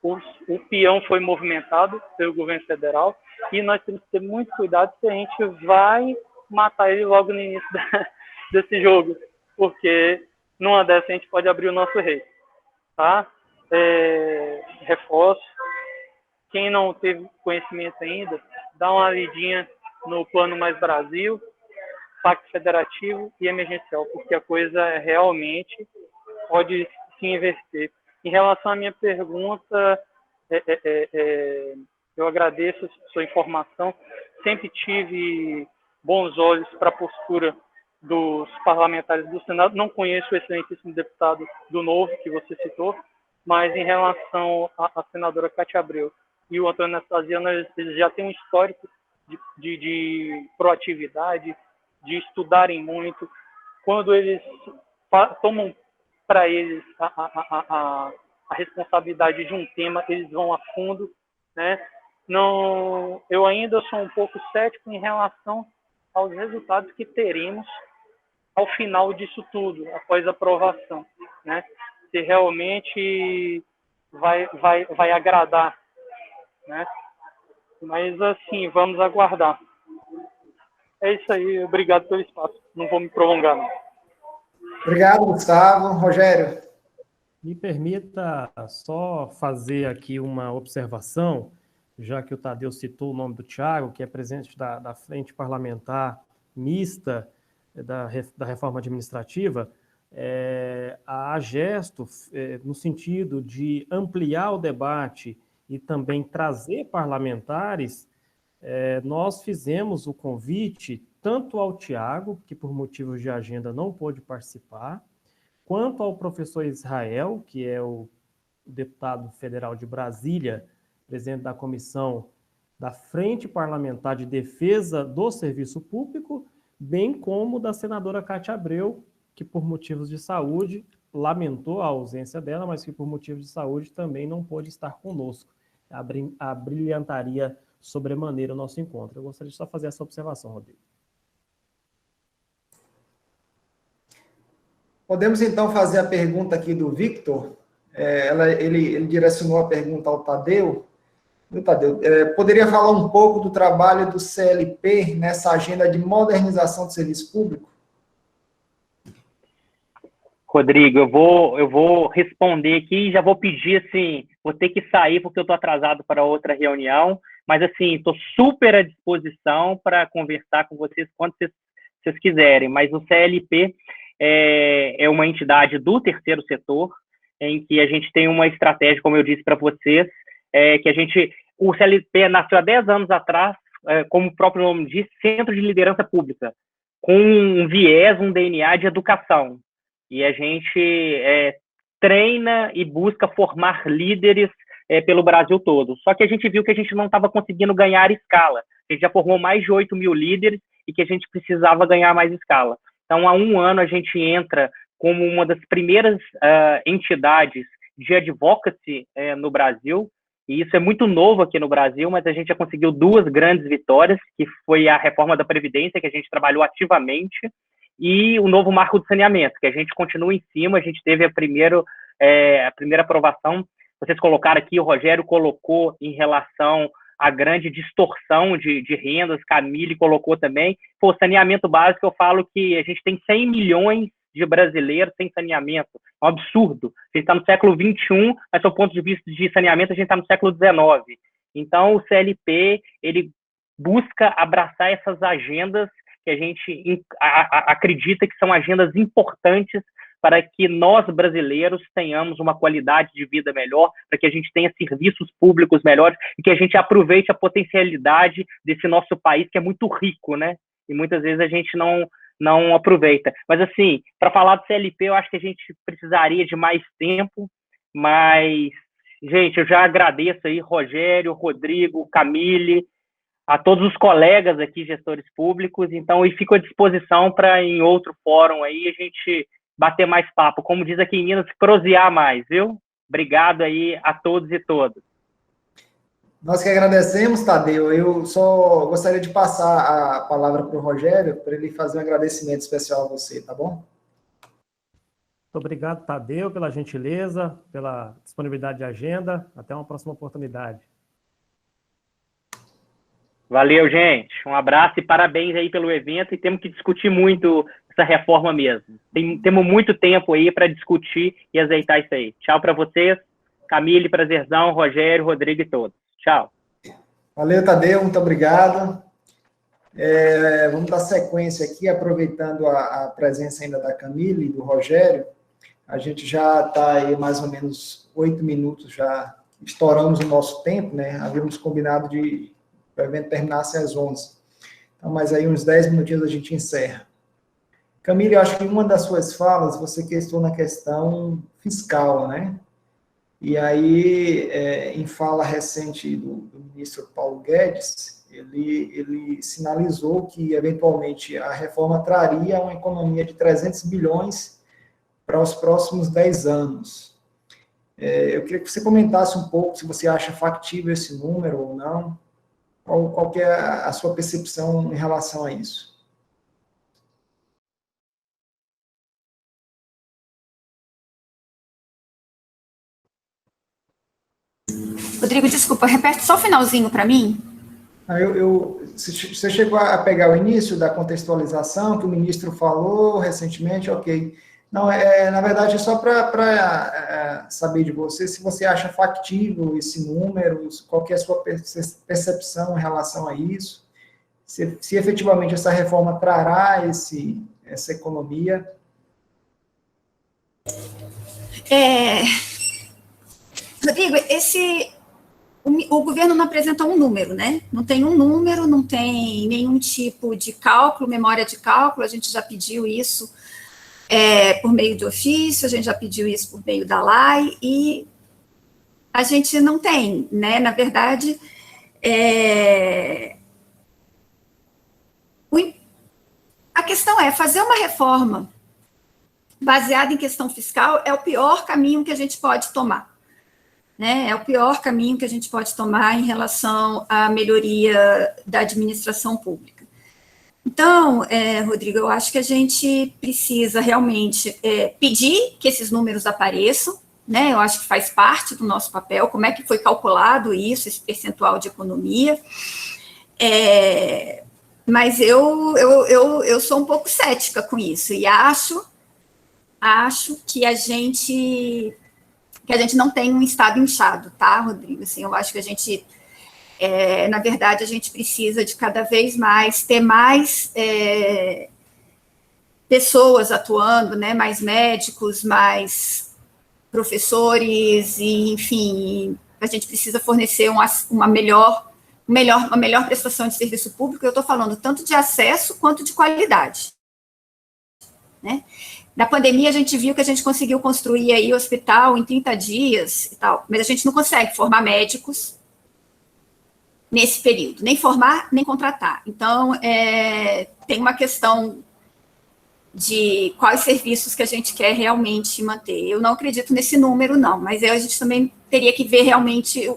O peão foi movimentado pelo governo federal e nós temos que ter muito cuidado se a gente vai matar ele logo no início desse jogo, porque numa dessas a gente pode abrir o nosso rei, tá? Reforço. Quem não teve conhecimento ainda, dá uma lidinha no Plano Mais Brasil, Pacto Federativo e Emergencial, porque a coisa realmente pode se inverter. Em relação à minha pergunta, eu agradeço a sua informação. Sempre tive bons olhos para a postura dos parlamentares do Senado. Não conheço o excelentíssimo deputado do Novo, que você citou, mas em relação à senadora Cátia Abreu e o Antônio Anastasia, eles já têm um histórico de proatividade, de estudarem muito. Quando eles tomam para eles a responsabilidade de um tema, eles vão a fundo, né? Não, eu ainda sou um pouco cético em relação aos resultados que teremos ao final disso tudo, após a aprovação, né? Se realmente vai agradar, né? Mas, assim, vamos aguardar. É isso aí, obrigado pelo espaço. Não vou me prolongar, não. Obrigado, Gustavo. Rogério. Me permita só fazer aqui uma observação, já que o Tadeu citou o nome do Thiago, que é presidente da Frente Parlamentar Mista da Reforma Administrativa. A AGESTO, no sentido de ampliar o debate e também trazer parlamentares, nós fizemos o convite tanto ao Thiago, que por motivos de agenda não pôde participar, quanto ao professor Israel, que é o deputado federal de Brasília, presidente da comissão da Frente Parlamentar de Defesa do Serviço Público, bem como da senadora Cátia Abreu, que por motivos de saúde lamentou a ausência dela, mas que por motivos de saúde também não pôde estar conosco. Abrilhantaria sobremaneira o nosso encontro. Eu gostaria de só fazer essa observação, Rodrigo. Podemos, então, fazer a pergunta aqui do Victor. Ele direcionou a pergunta ao Tadeu. Tadeu, poderia falar um pouco do trabalho do CLP nessa agenda de modernização do serviço público? Rodrigo, eu vou responder aqui e já vou pedir, assim, vou ter que sair porque eu estou atrasado para outra reunião, mas, assim, estou super à disposição para conversar com vocês quando vocês quiserem. Mas o CLP é uma entidade do terceiro setor, em que a gente tem uma estratégia, como eu disse para vocês, o CLP nasceu há 10 anos atrás, como o próprio nome diz, Centro de Liderança Pública, com um viés, um DNA de educação. E a gente treina e busca formar líderes pelo Brasil todo. Só que a gente viu que a gente não estava conseguindo ganhar escala. A gente já formou mais de 8 mil líderes e que a gente precisava ganhar mais escala. Então, há um ano, a gente entra como uma das primeiras entidades de advocacy no Brasil, e isso é muito novo aqui no Brasil, mas a gente já conseguiu 2 grandes vitórias, que foi a reforma da Previdência, que a gente trabalhou ativamente, e o novo marco do saneamento, que a gente continua em cima. A gente teve a primeira aprovação. Vocês colocaram aqui, o Rogério colocou em relação à grande distorção de rendas, Camille colocou também. Pô, saneamento básico, eu falo que a gente tem 100 milhões de brasileiros sem saneamento. É um absurdo. A gente está no século XXI, mas do ponto de vista de saneamento, a gente está no século XIX. Então, o CLP, ele busca abraçar essas agendas que a gente acredita que são agendas importantes para que nós, brasileiros, tenhamos uma qualidade de vida melhor, para que a gente tenha serviços públicos melhores e que a gente aproveite a potencialidade desse nosso país, que é muito rico, né? E muitas vezes a gente não aproveita. Mas, assim, para falar do CLP, eu acho que a gente precisaria de mais tempo, mas, gente, eu já agradeço aí, Rogério, Rodrigo, Camille, a todos os colegas aqui, gestores públicos, então, e fico à disposição para, em outro fórum aí, a gente bater mais papo. Como diz aqui em Minas, prosear mais, viu? Obrigado aí a todos e todas. Nós que agradecemos, Tadeu. Eu só gostaria de passar a palavra para o Rogério, para ele fazer um agradecimento especial a você, tá bom? Muito obrigado, Tadeu, pela gentileza, pela disponibilidade de agenda. Até uma próxima oportunidade. Valeu, gente. Um abraço e parabéns aí pelo evento. E temos que discutir muito essa reforma mesmo. Temos muito tempo aí para discutir e azeitar isso aí. Tchau para vocês. Camille, prazerzão, Rogério, Rodrigo e todos. Tchau. Valeu, Tadeu. Muito obrigado. Vamos dar sequência aqui, aproveitando a presença ainda da Camille e do Rogério. A gente já está aí mais ou menos 8 minutos, já estouramos o nosso tempo, né? Havíamos combinado de o evento terminasse às 11. Então, mas aí uns 10 minutinhos a gente encerra. Camille, eu acho que em uma das suas falas, você questionou na questão fiscal, né? E aí, em fala recente do ministro Paulo Guedes, ele sinalizou que, eventualmente, a reforma traria uma economia de 300 bilhões para os próximos 10 anos. Eu queria que você comentasse um pouco se você acha factível esse número ou não. Qual que é a sua percepção em relação a isso? Rodrigo, desculpa, repete só o finalzinho para mim. Você chegou a pegar o início da contextualização que o ministro falou recentemente, ok. Não, na verdade, é só para saber de você, se você acha factível esse número, qual que é a sua percepção em relação a isso, se efetivamente essa reforma trará essa economia. Rodrigo, o governo não apresenta um número, né? Não tem um número, não tem nenhum tipo de cálculo, memória de cálculo, a gente já pediu isso por meio de ofício, a gente já pediu isso por meio da LAI, e a gente não tem, né? Na verdade, a questão é, fazer uma reforma baseada em questão fiscal é o pior caminho que a gente pode tomar. Né, é o pior caminho que a gente pode tomar em relação à melhoria da administração pública. Então, Rodrigo, eu acho que a gente precisa realmente pedir que esses números apareçam, né, eu acho que faz parte do nosso papel, como é que foi calculado isso, esse percentual de economia, mas eu sou um pouco cética com isso, e acho que a gente não tem um Estado inchado, tá, Rodrigo? Assim, eu acho que a gente, na verdade, a gente precisa de cada vez mais ter mais pessoas atuando, né, mais médicos, mais professores, e, enfim, a gente precisa fornecer uma melhor prestação de serviço público. Eu estou falando tanto de acesso quanto de qualidade, né? Na pandemia, a gente viu que a gente conseguiu construir aí o hospital em 30 dias e tal, mas a gente não consegue formar médicos nesse período, nem formar, nem contratar. Então, tem uma questão de quais serviços que a gente quer realmente manter. Eu não acredito nesse número, não, mas a gente também teria que ver realmente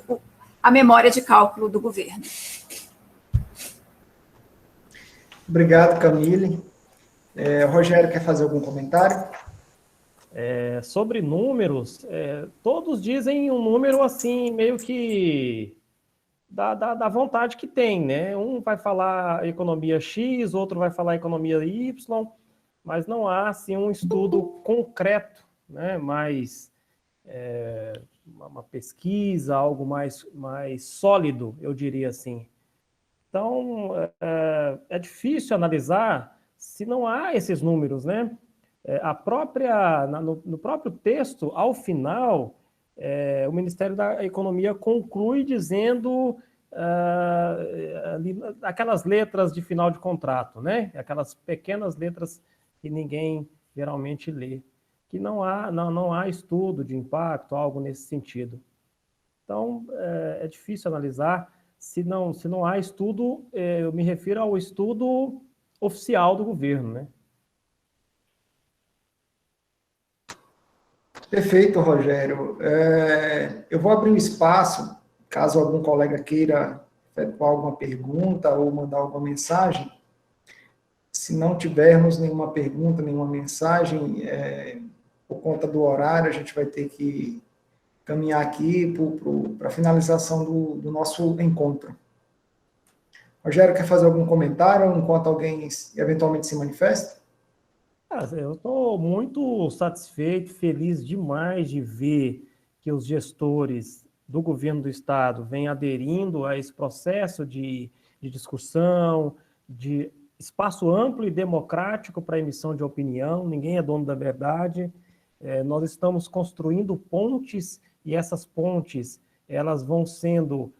a memória de cálculo do governo. Obrigado, Camille. Rogério, quer fazer algum comentário? Sobre números, todos dizem um número assim, meio que da vontade que tem, né? Um vai falar economia X, outro vai falar economia Y, mas não há assim, um estudo concreto, né? Mais uma pesquisa, algo mais sólido, eu diria assim. Então, é difícil analisar se não há esses números, né? No próprio texto, ao final, o Ministério da Economia conclui dizendo aquelas letras de final de contrato, né? Aquelas pequenas letras que ninguém geralmente lê, que não há estudo de impacto, algo nesse sentido. Então, é difícil analisar. Se não há estudo, eu me refiro ao estudo oficial do governo, né? Perfeito, Rogério. Eu vou abrir um espaço, caso algum colega queira efetuar alguma pergunta ou mandar alguma mensagem. Se não tivermos nenhuma pergunta, nenhuma mensagem, por conta do horário, a gente vai ter que caminhar aqui para a finalização do nosso encontro. Rogério, quer fazer algum comentário enquanto alguém eventualmente se manifesta? Eu estou muito satisfeito, feliz demais de ver que os gestores do governo do Estado vêm aderindo a esse processo de discussão, de espaço amplo e democrático para emissão de opinião, ninguém é dono da verdade. Nós estamos construindo pontes e essas pontes elas vão sendo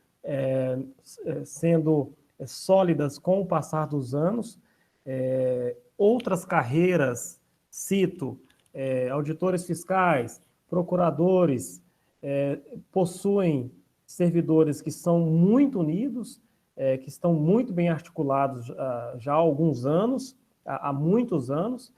sólidas com o passar dos anos. Outras carreiras, cito, auditores fiscais, procuradores, possuem servidores que são muito unidos, que estão muito bem articulados já há alguns anos, há muitos anos,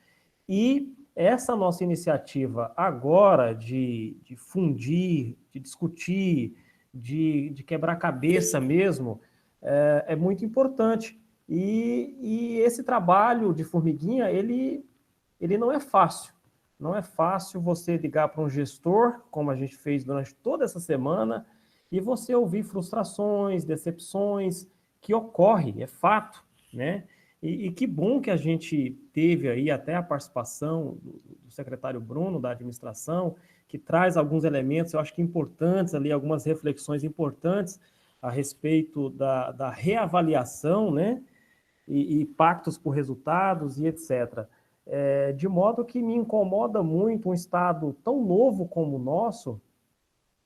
e essa nossa iniciativa agora de fundir, de discutir, de quebrar cabeça mesmo, é muito importante. E esse trabalho de formiguinha, ele não é fácil. Não é fácil você ligar para um gestor, como a gente fez durante toda essa semana, e você ouvir frustrações, decepções, que ocorre, é fato, né? E que bom que a gente teve aí até a participação do secretário Bruno, da administração, que traz alguns elementos, eu acho que importantes ali, algumas reflexões importantes a respeito da reavaliação, né? E pactos por resultados e etc. De modo que me incomoda muito um Estado tão novo como o nosso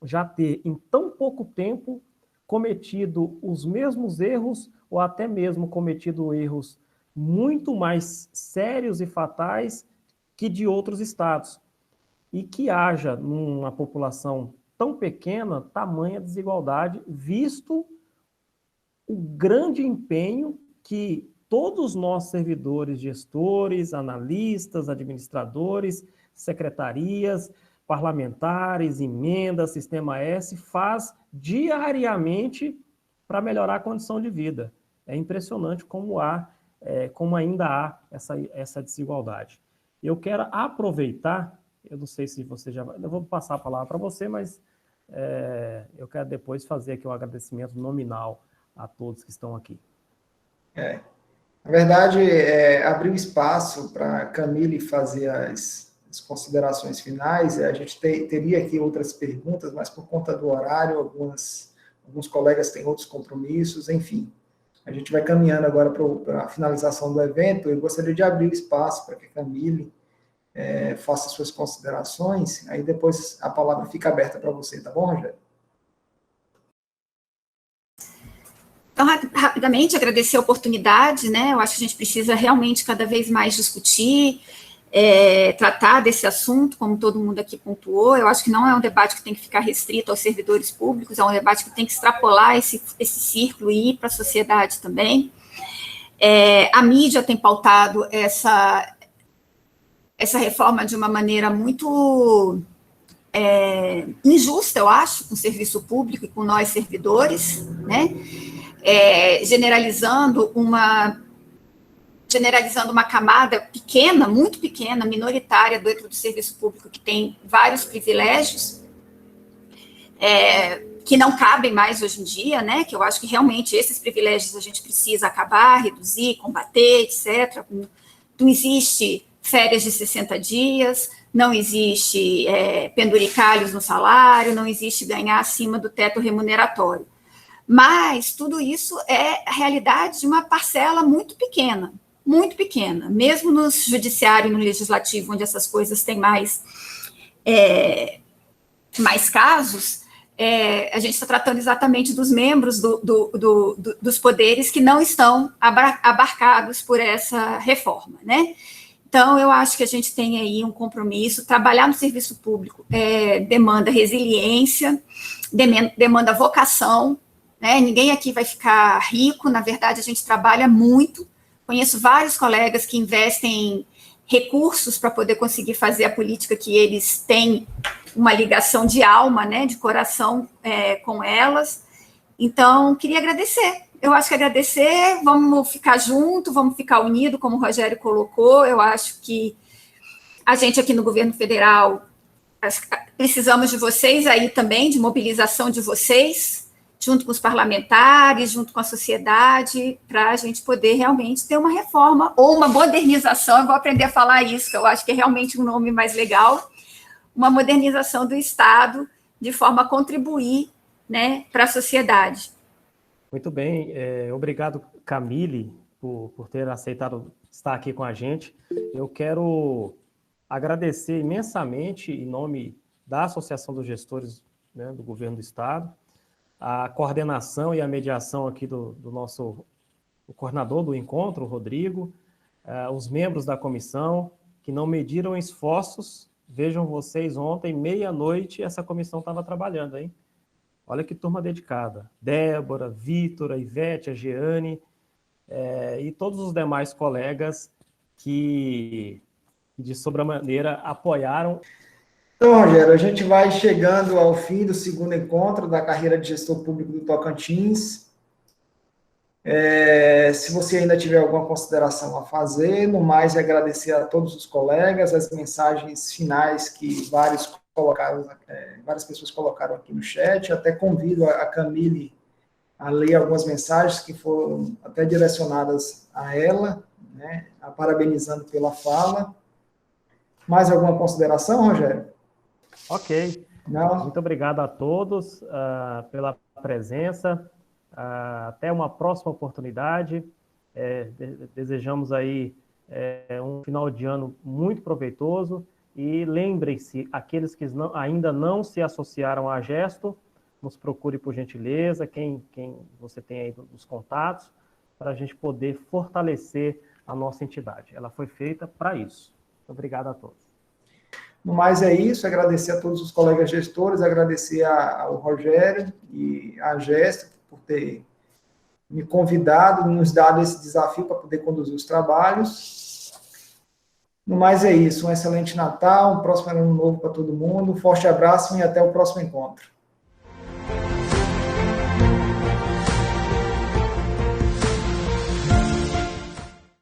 já ter, em tão pouco tempo, cometido os mesmos erros ou até mesmo cometido erros muito mais sérios e fatais que de outros estados. E que haja, numa população tão pequena, tamanha desigualdade, visto o grande empenho que todos nós servidores, gestores, analistas, administradores, secretarias, parlamentares, emendas, Sistema S, faz diariamente para melhorar a condição de vida. É impressionante como ainda há essa desigualdade. Eu quero aproveitar, eu não sei se você já vai, eu vou passar a palavra para você, mas eu quero depois fazer aqui um agradecimento nominal a todos que estão aqui. Na verdade, abrir um espaço para a Camille fazer as considerações finais. A gente teria aqui outras perguntas, mas por conta do horário, alguns colegas têm outros compromissos, enfim. A gente vai caminhando agora para a finalização do evento. Eu gostaria de abrir o espaço para que a Camille faça suas considerações, aí depois a palavra fica aberta para você, tá bom, Rogério? Então, rapidamente, agradecer a oportunidade, né? Eu acho que a gente precisa realmente cada vez mais discutir, tratar desse assunto, como todo mundo aqui pontuou. Eu acho que não é um debate que tem que ficar restrito aos servidores públicos, é um debate que tem que extrapolar esse círculo e ir para a sociedade também. A mídia tem pautado essa reforma de uma maneira muito injusta, eu acho, com o serviço público e com nós servidores, né? Generalizando uma camada pequena, muito pequena, minoritária dentro do serviço público, que tem vários privilégios, que não cabem mais hoje em dia, né? Que eu acho que realmente esses privilégios a gente precisa acabar, reduzir, combater, etc. Não existe férias de 60 dias, não existe penduricalhos no salário, não existe ganhar acima do teto remuneratório. Mas tudo isso é a realidade de uma parcela muito pequena, muito pequena, mesmo no judiciário e no legislativo, onde essas coisas têm mais casos, a gente está tratando exatamente dos membros dos poderes que não estão abarcados por essa reforma, né? Então, eu acho que a gente tem aí um compromisso. Trabalhar no serviço público demanda resiliência, demanda vocação, né? Ninguém aqui vai ficar rico, na verdade, a gente trabalha muito. Conheço vários colegas que investem recursos para poder conseguir fazer a política que eles têm uma ligação de alma, né, de coração com elas. Então, queria agradecer. Eu acho que agradecer, vamos ficar junto, vamos ficar unidos, como o Rogério colocou. Eu acho que a gente aqui no governo federal precisamos de vocês aí também, de mobilização de vocês, junto com os parlamentares, junto com a sociedade, para a gente poder realmente ter uma reforma ou uma modernização. Eu vou aprender a falar isso, que eu acho que é realmente um nome mais legal, uma modernização do Estado, de forma a contribuir, né, para a sociedade. Muito bem, obrigado, Camille, por ter aceitado estar aqui com a gente. Eu quero agradecer imensamente, em nome da Associação dos Gestores, né, do Governo do Estado, a coordenação e a mediação aqui do nosso coordenador do encontro, o Rodrigo, os membros da comissão, que não mediram esforços. Vejam vocês, ontem, meia-noite, essa comissão estava trabalhando, hein? Olha que turma dedicada. Débora, Vitor, a Ivete, a Jeane, e todos os demais colegas que de sobremaneira apoiaram. Então, Rogério, a gente vai chegando ao fim do segundo encontro da carreira de gestor público do Tocantins. Se você ainda tiver alguma consideração a fazer, no mais, agradecer a todos os colegas, as mensagens finais que várias pessoas colocaram aqui no chat. Até convido a Camille a ler algumas mensagens que foram até direcionadas a ela, né, a parabenizando pela fala. Mais alguma consideração, Rogério? Ok. Não? Muito obrigado a todos pela presença. Até uma próxima oportunidade. Desejamos aí um final de ano muito proveitoso. E lembrem-se, aqueles que ainda não se associaram à Gesto, nos procure por gentileza, quem você tem aí dos contatos, para a gente poder fortalecer a nossa entidade. Ela foi feita para isso. Muito obrigado a todos. No mais é isso, agradecer a todos os colegas gestores, agradecer ao Rogério e à Gesto por ter me convidado, nos dado esse desafio para poder conduzir os trabalhos. No mais é isso, um excelente Natal, um próximo ano novo para todo mundo, um forte abraço e até o próximo encontro.